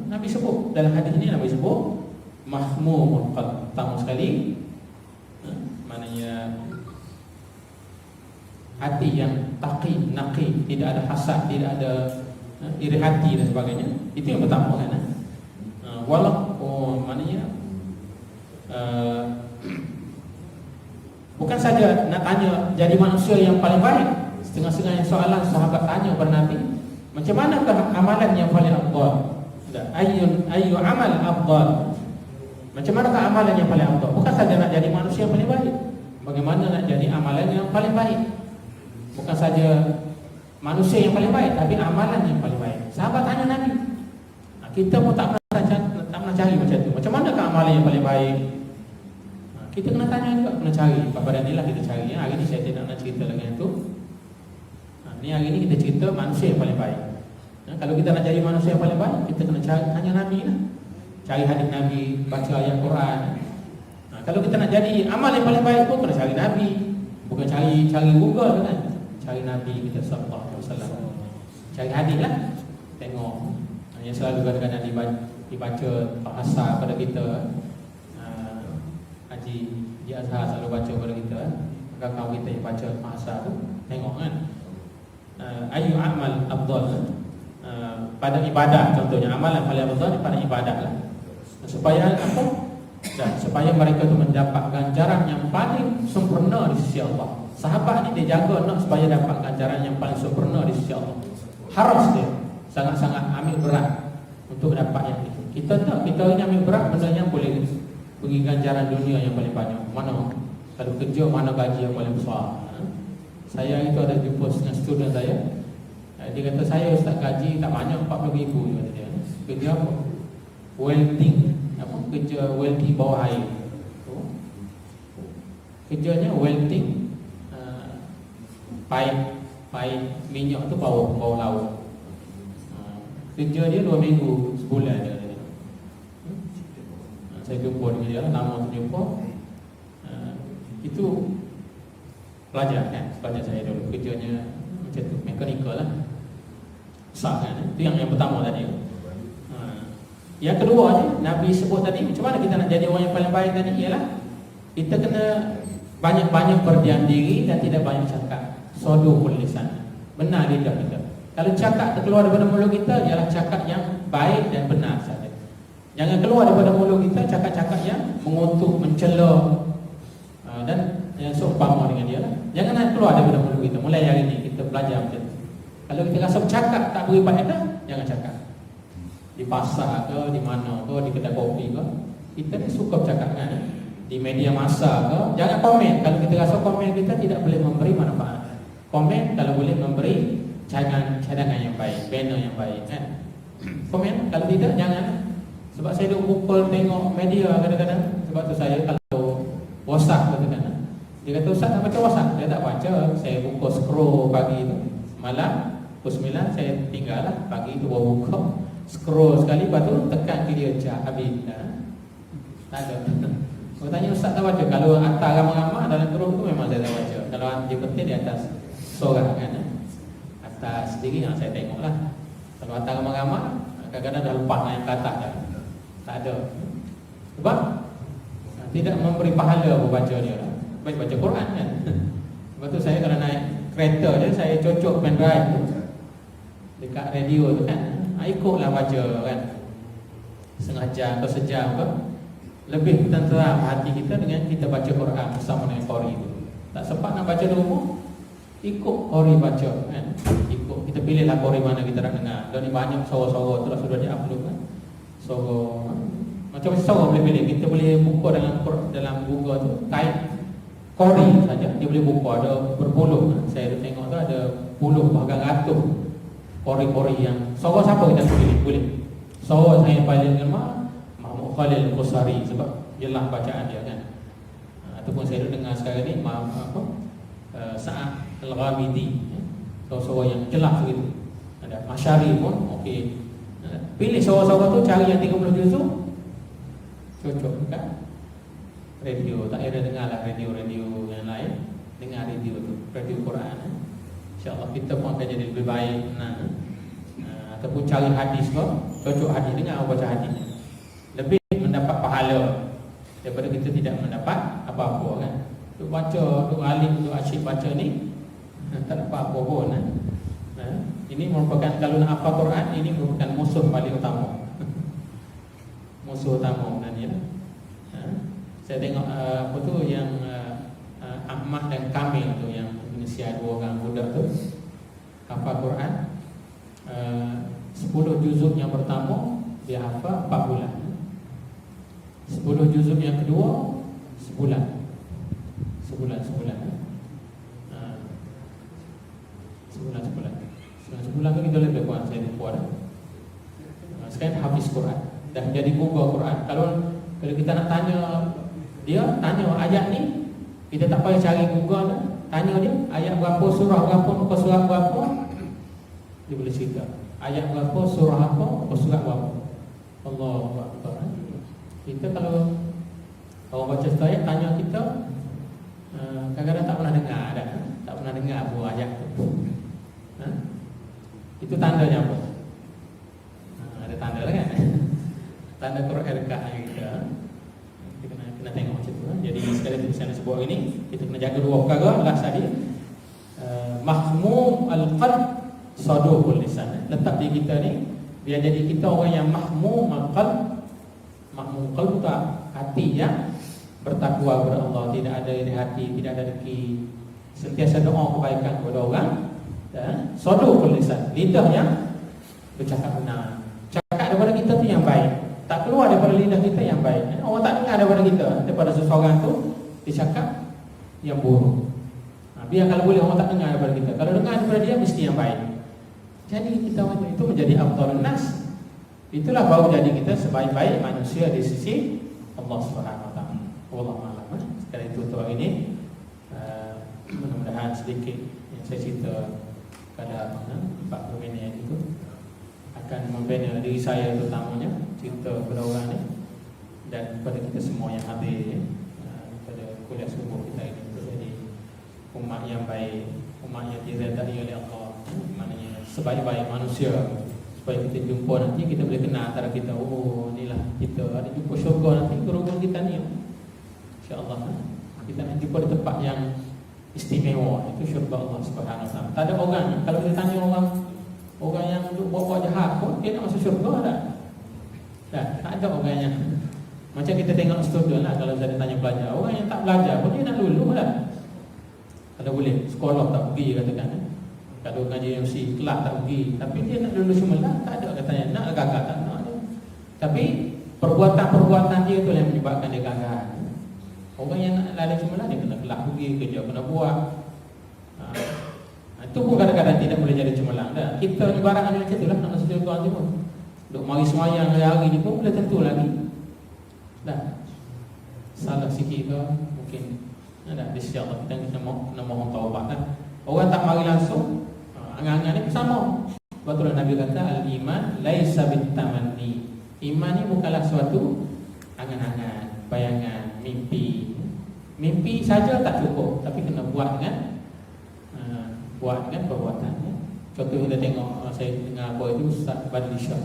Nabi sebut dalam hadis ini, Nabi sebut mahmumul qalb, pertama sekali maknanya hati yang taqi, naqi, tidak ada hasad, tidak ada iri hati dan sebagainya. Itu yang pertama kan. Maknanya bukan saja nak tanya jadi manusia yang paling baik. Setengah-setengah soalan sahabat tanya kepada Nabi, Macam manakah amalan yang paling afdal? Ayyu amal afdal? Macam manakah amalan yang paling afdal? Bukan saja nak jadi manusia yang paling baik. Bagaimana nak jadi amalan yang paling baik? Bukan saja manusia yang paling baik, tapi amalan yang paling baik. Sahabat tanya Nabi. Kita pun tak pernah cari macam tu. Macam manakah amalan yang paling baik? Kita kena tanya juga, kena cari. Pada inilah kita cari. Hari ini saya tidak nak cerita lagi yang tu. Ni hari ini kita cerita manusia yang paling baik. Kalau kita nak jadi manusia yang paling baik, kita kena cari, tanya Nabi lah. Cari hadis Nabi, baca ayat Quran. Kalau kita nak jadi amal yang paling baik pun kena cari Nabi. Bukan cari Google kan. Cari Nabi kita sallallahu alaihi wasallam. Cari hadis lah. Tengok yang selalu kadang-kadang dibaca bahasa pada kita. Haji di Azhar selalu baca pada kita. Maka kawan kita yang baca bahasa tu, tengok kan. Ayu amal afdal, pada ibadah contohnya, amalan paling afdal pada ibadah lah. Supaya apa? Dan supaya mereka tu mendapat ganjaran yang paling sempurna di sisi Allah. Sahabat ni dia jaga nak supaya dapat ganjaran yang paling sempurna di sisi Allah. Harus dia sangat-sangat ambil berat untuk dapat yang itu. Kita tak, kita ini ambil berat benda yang boleh bagi ganjaran dunia yang paling banyak. Mana kalau kerja, mana gaji yang paling besar. Saya itu ada jumpa dengan student saya. Dia kata, saya ustaz gaji tak banyak, 40,000 kata dia. Kerja apa? Welding. Apa? Kerja welding bawah air. Kerjanya welding, paip minyak tu bawah laut. Kerja dia 2 minggu sebulan dia. Saya jumpa dengan dia, nama tu jumpa. Itu pelajar kan, pelajar saya dulu. Kerjanya macam tu, mekanikal lah. Sah kan, itu yang pertama tadi. Yang kedua ni, Nabi sebut tadi, macam mana kita nak jadi orang yang paling baik tadi? Ialah kita kena banyak-banyak berdiam diri dan tidak banyak cakap. Sodukul lisan, benar lidah kita. Kalau cakap terkeluar daripada mulut kita, ialah cakap yang baik dan benar saja. Jangan keluar daripada mulut kita cakap-cakap yang mengutuk, mencela, dan yang seumpama dengan dia lah. Jangan nak keluar daripada mulut kita. Mulai hari ini kita belajar macam tu. Kalau kita rasa bercakap tak beri faedah, jangan cakap. Di pasar ke, di mana ke, di kedai kopi ke, kita ni suka bercakap kan. Di media massa ke, jangan komen. Kalau kita rasa komen kita tidak boleh memberi manfaat. Komen kalau boleh memberi cadangan yang baik, banner yang baik kan. Komen, kalau tidak jangan. Sebab saya duk pukul tengok media kadang-kadang. Sebab tu saya kalau WhatsApp kadang-kadang, dia kata, ustaz tak baca WhatsApp? Saya tak baca. Saya buka scroll pagi tu, malam pukul 9 saya tinggal lah. Pagi tu baru buka, scroll sekali, lepas tu tekan ke dia habis tak ada. Saya tanya, ustaz tak baca? Kalau hantar ramai-ramai dalam grup tu memang saya tak baca. Kalau dia penting di atas sorang kan, atas sendiri yang saya tengok lah. Kalau hantar ramai-ramai, kadang-kadang dah lepas naik ke atas dah. Tak ada. Sebab tidak memberi pahala membaca dia lah. Baik baca Quran kan. Sebab tu saya kalau naik kereta je, saya cocok pen drive tu dekat radio tu kan, ikutlah baca kan. Setengah jam atau sejam ke, lebih tenteram hati kita dengan kita baca Quran bersama dengan qari tu. Tak sempat nak baca di rumah, ikut qari baca kan. Ikut, kita pilihlah qari mana kita nak dengar. Dan ni banyak suara-suara tu lah sudah di-upload kan. Suara macam-macam suara boleh pilih. Kita boleh buka dalam Google tu, type qari saja, dia boleh buka, ada berpuluh. Saya tengok tu ada puluh bahkan ratus qari-qari yang suara siapa kita pilih boleh. Suara saya paling gemar Mahmud Khalil Qusari sebab jelas bacaan dia kan. Ataupun saya dengar sekarang ni Sa'ad Al-Ghamidi, suara yang jelas begitu. Ada Masyari pun okey. Pilih suara-suara tu, cari yang 30 juzuk, cocok kan. Radio, tak ada dengarlah radio-radio yang lain, dengar radio tu, radio Quran. InsyaAllah kita pun akan jadi lebih baik. Ataupun cari hadis ke, cocok hadis, dengar baca hadis, lebih mendapat pahala daripada kita tidak mendapat apa-apa kan. Duk baca, duk alim, duk asyik baca ni, tak dapat apa pun kan. Ini merupakan, kalau nak hafal Quran, ini merupakan musuh paling utama. Musuh utama sebenarnya. Saya tengok apa tu yang Ahmad dan Kamil tu, yang Indonesia, 2 orang budak tu hafal Quran. 10 juzuk yang pertama dia hafal 4 bulan. 10 juzuk yang kedua sebulan. Sebulan. Sebulan tu kita lebih kurang saya lupa dah. Sekarang hafiz Quran, dah jadi guru Quran. Kalau kita nak tanya dia, tanya ayat ni, kita tak payah cari Google dah. Tanya dia ayat berapa, surah berapa, muka surat berapa, dia boleh cerita. Ayat berapa, surah apa, muka surat berapa. Allahu Akbar. Kita kalau orang baca satu ayat tanya kita, kadang-kadang tak pernah dengar dah. Tak pernah dengar buah ayat tu. Itu tandanya apa? Ada tanda lah kan? Tanda Quran dekat kita. Kita kena tengok macam tu. Jadi sekali tu saya nak sebut ini, kita kena jaga dua perkara. Last tadi mahmum al-qalb, saduqul lisan. Letak di kita ni biar jadi kita orang yang mahmum al-qalb. Mahmum qalb tu hati yang bertakwa kepada Allah, tidak ada iri hati, tidak ada dengki, sentiasa doa kebaikan kepada orang. Saduqul lisan, lidah yang bercakap benar. Cakap daripada kita tu yang baik, tak keluar daripada lidah kita yang baik. Orang tak dengar daripada kita, daripada seseorang tu dia cakap yang buruk. Biar kalau boleh orang tak dengar daripada kita, kalau dengar daripada dia mesti yang baik. Jadi kita itu menjadi afdhalun nas. Itulah baru jadi kita sebaik-baik manusia di sisi Allah Subhanahu wa taala. Wallahu a'lam. Sekali itu untuk hari ini, mudah-mudahan sedikit yang saya cerita pada 40 minit itu akan membina diri saya terutamanya, cerita kepada orang ni dan kepada kita semua yang hadir pada kuliah subuh kita ini untuk jadi umat yang baik, umat yang diredai oleh Allah, maknanya sebaik-baik manusia, supaya kita jumpa nanti kita boleh kenal antara kita. Oh, inilah kita ada jumpa syurga nanti, guru-guru kita ni, insya-Allah kita nak jumpa di tempat yang istimewa, itu syurga Allah Subhanahu wa taala. Tak ada orang, kalau kita tanya orang yang buat jahat pun dia nak masuk syurga dah. Tak ada orang yang macam kita tengok student lah, kalau saya tanya pelajar, orang yang tak belajar pun dia nak lulus dah. Kalau boleh sekolah tak pergi katakan, kalau ngaji universiti kelas tak pergi, tapi dia nak lulus semula, tak ada katanya nak gagal, tak nak ada. Tapi perbuatan dia tu yang menyebabkan dia gagal. Orang yang nak lalai semula dia kena kelas pergi, kerja kena buat. Itu pun kadang-kadang tidak boleh jadi cemerlang dah. Kita ibarat macam itulah nak masuk syurga tu pun. Duk mari semayang hari-hari ni pun boleh tentu lagi. Dah. Salah sikit ke mungkin dah insya-Allah kita kena mohon taubat kan. Orang tak mari langsung, angan-angan ni sama. Sebab itulah Nabi kata al-iman laisa bitamanni. Iman ni bukanlah suatu angan-angan, bayangan, mimpi. Mimpi saja tak cukup, tapi kena buat dengan perbuatan. Contoh kita tengok, saya dengar apa itu Ustaz Badli Shah.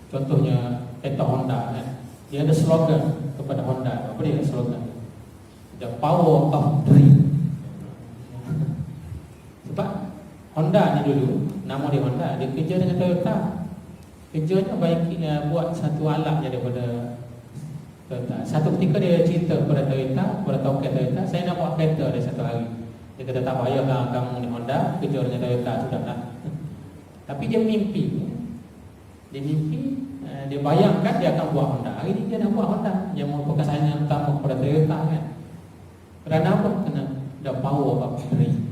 Contohnya kereta Honda kan. Dia ada slogan kepada Honda. Apa dia slogan? The power of dream. Sebab Honda ni dulu, nama dia Honda, dia kerja dengan Toyota. Kerjanya buat satu alat je daripada Toyota. Satu ketika dia cerita kepada Toyota, kepada tauket Toyota, saya nak buat kereta dia satu hari. Dia kata tak payahlah kamu ni Honda, kerja dengan Toyota sudahlah. Tapi dia mimpi. Dia bayangkan dia akan buat Honda. Hari ni dia nak buat Honda, yang merupakan saingan utama kepada Toyota kan. Kerana apa? Kena the power of dream.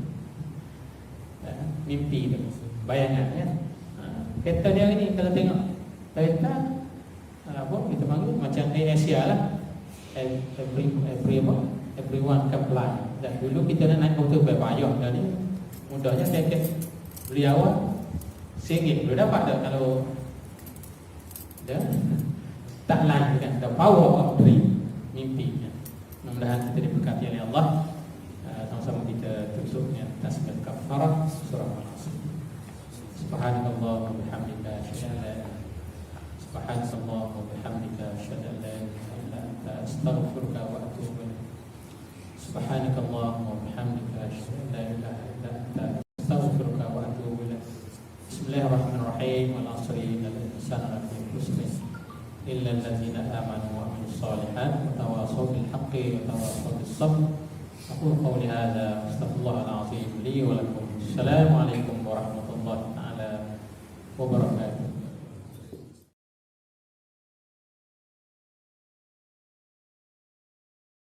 Mimpi tu, bayangan kan. Kereta dia hari ni kalau tengok Toyota, apa kita panggil macam Asia lah. Everyone can fly. Dan dulu kita nak naik motor berpayah dah ni. Mudahnya tiket beli awal RM1 boleh dapat dah kalau dah tak lain kan. The power of dream, mimpi. Mudah-mudahan kita diberkati oleh Allah. Sama-sama kita tutup dengan tasbih kafarah surah Al-Asr. Subhanallah wa bihamdika asyhadu an la Subhanallah wa bihamdika asyhadu an la ilaha illa anta astaghfiruka wa atubu ilaik. Subhanallah wa bihamdika asyhadu an la ilaha illa anta astaghfiruka wa atubu ilaik. Bismillahirrahmanirrahim. Wal 'asri innal insana lafi khusr illa allazina amanu wa amilus solihat wa tawassaw bil haqqi wa tawassaw bis sabr. Aku qauli hadza astaghfirullahal azim li wa lakum. Assalamualaikum warahmatullahi taala wabarakatuh.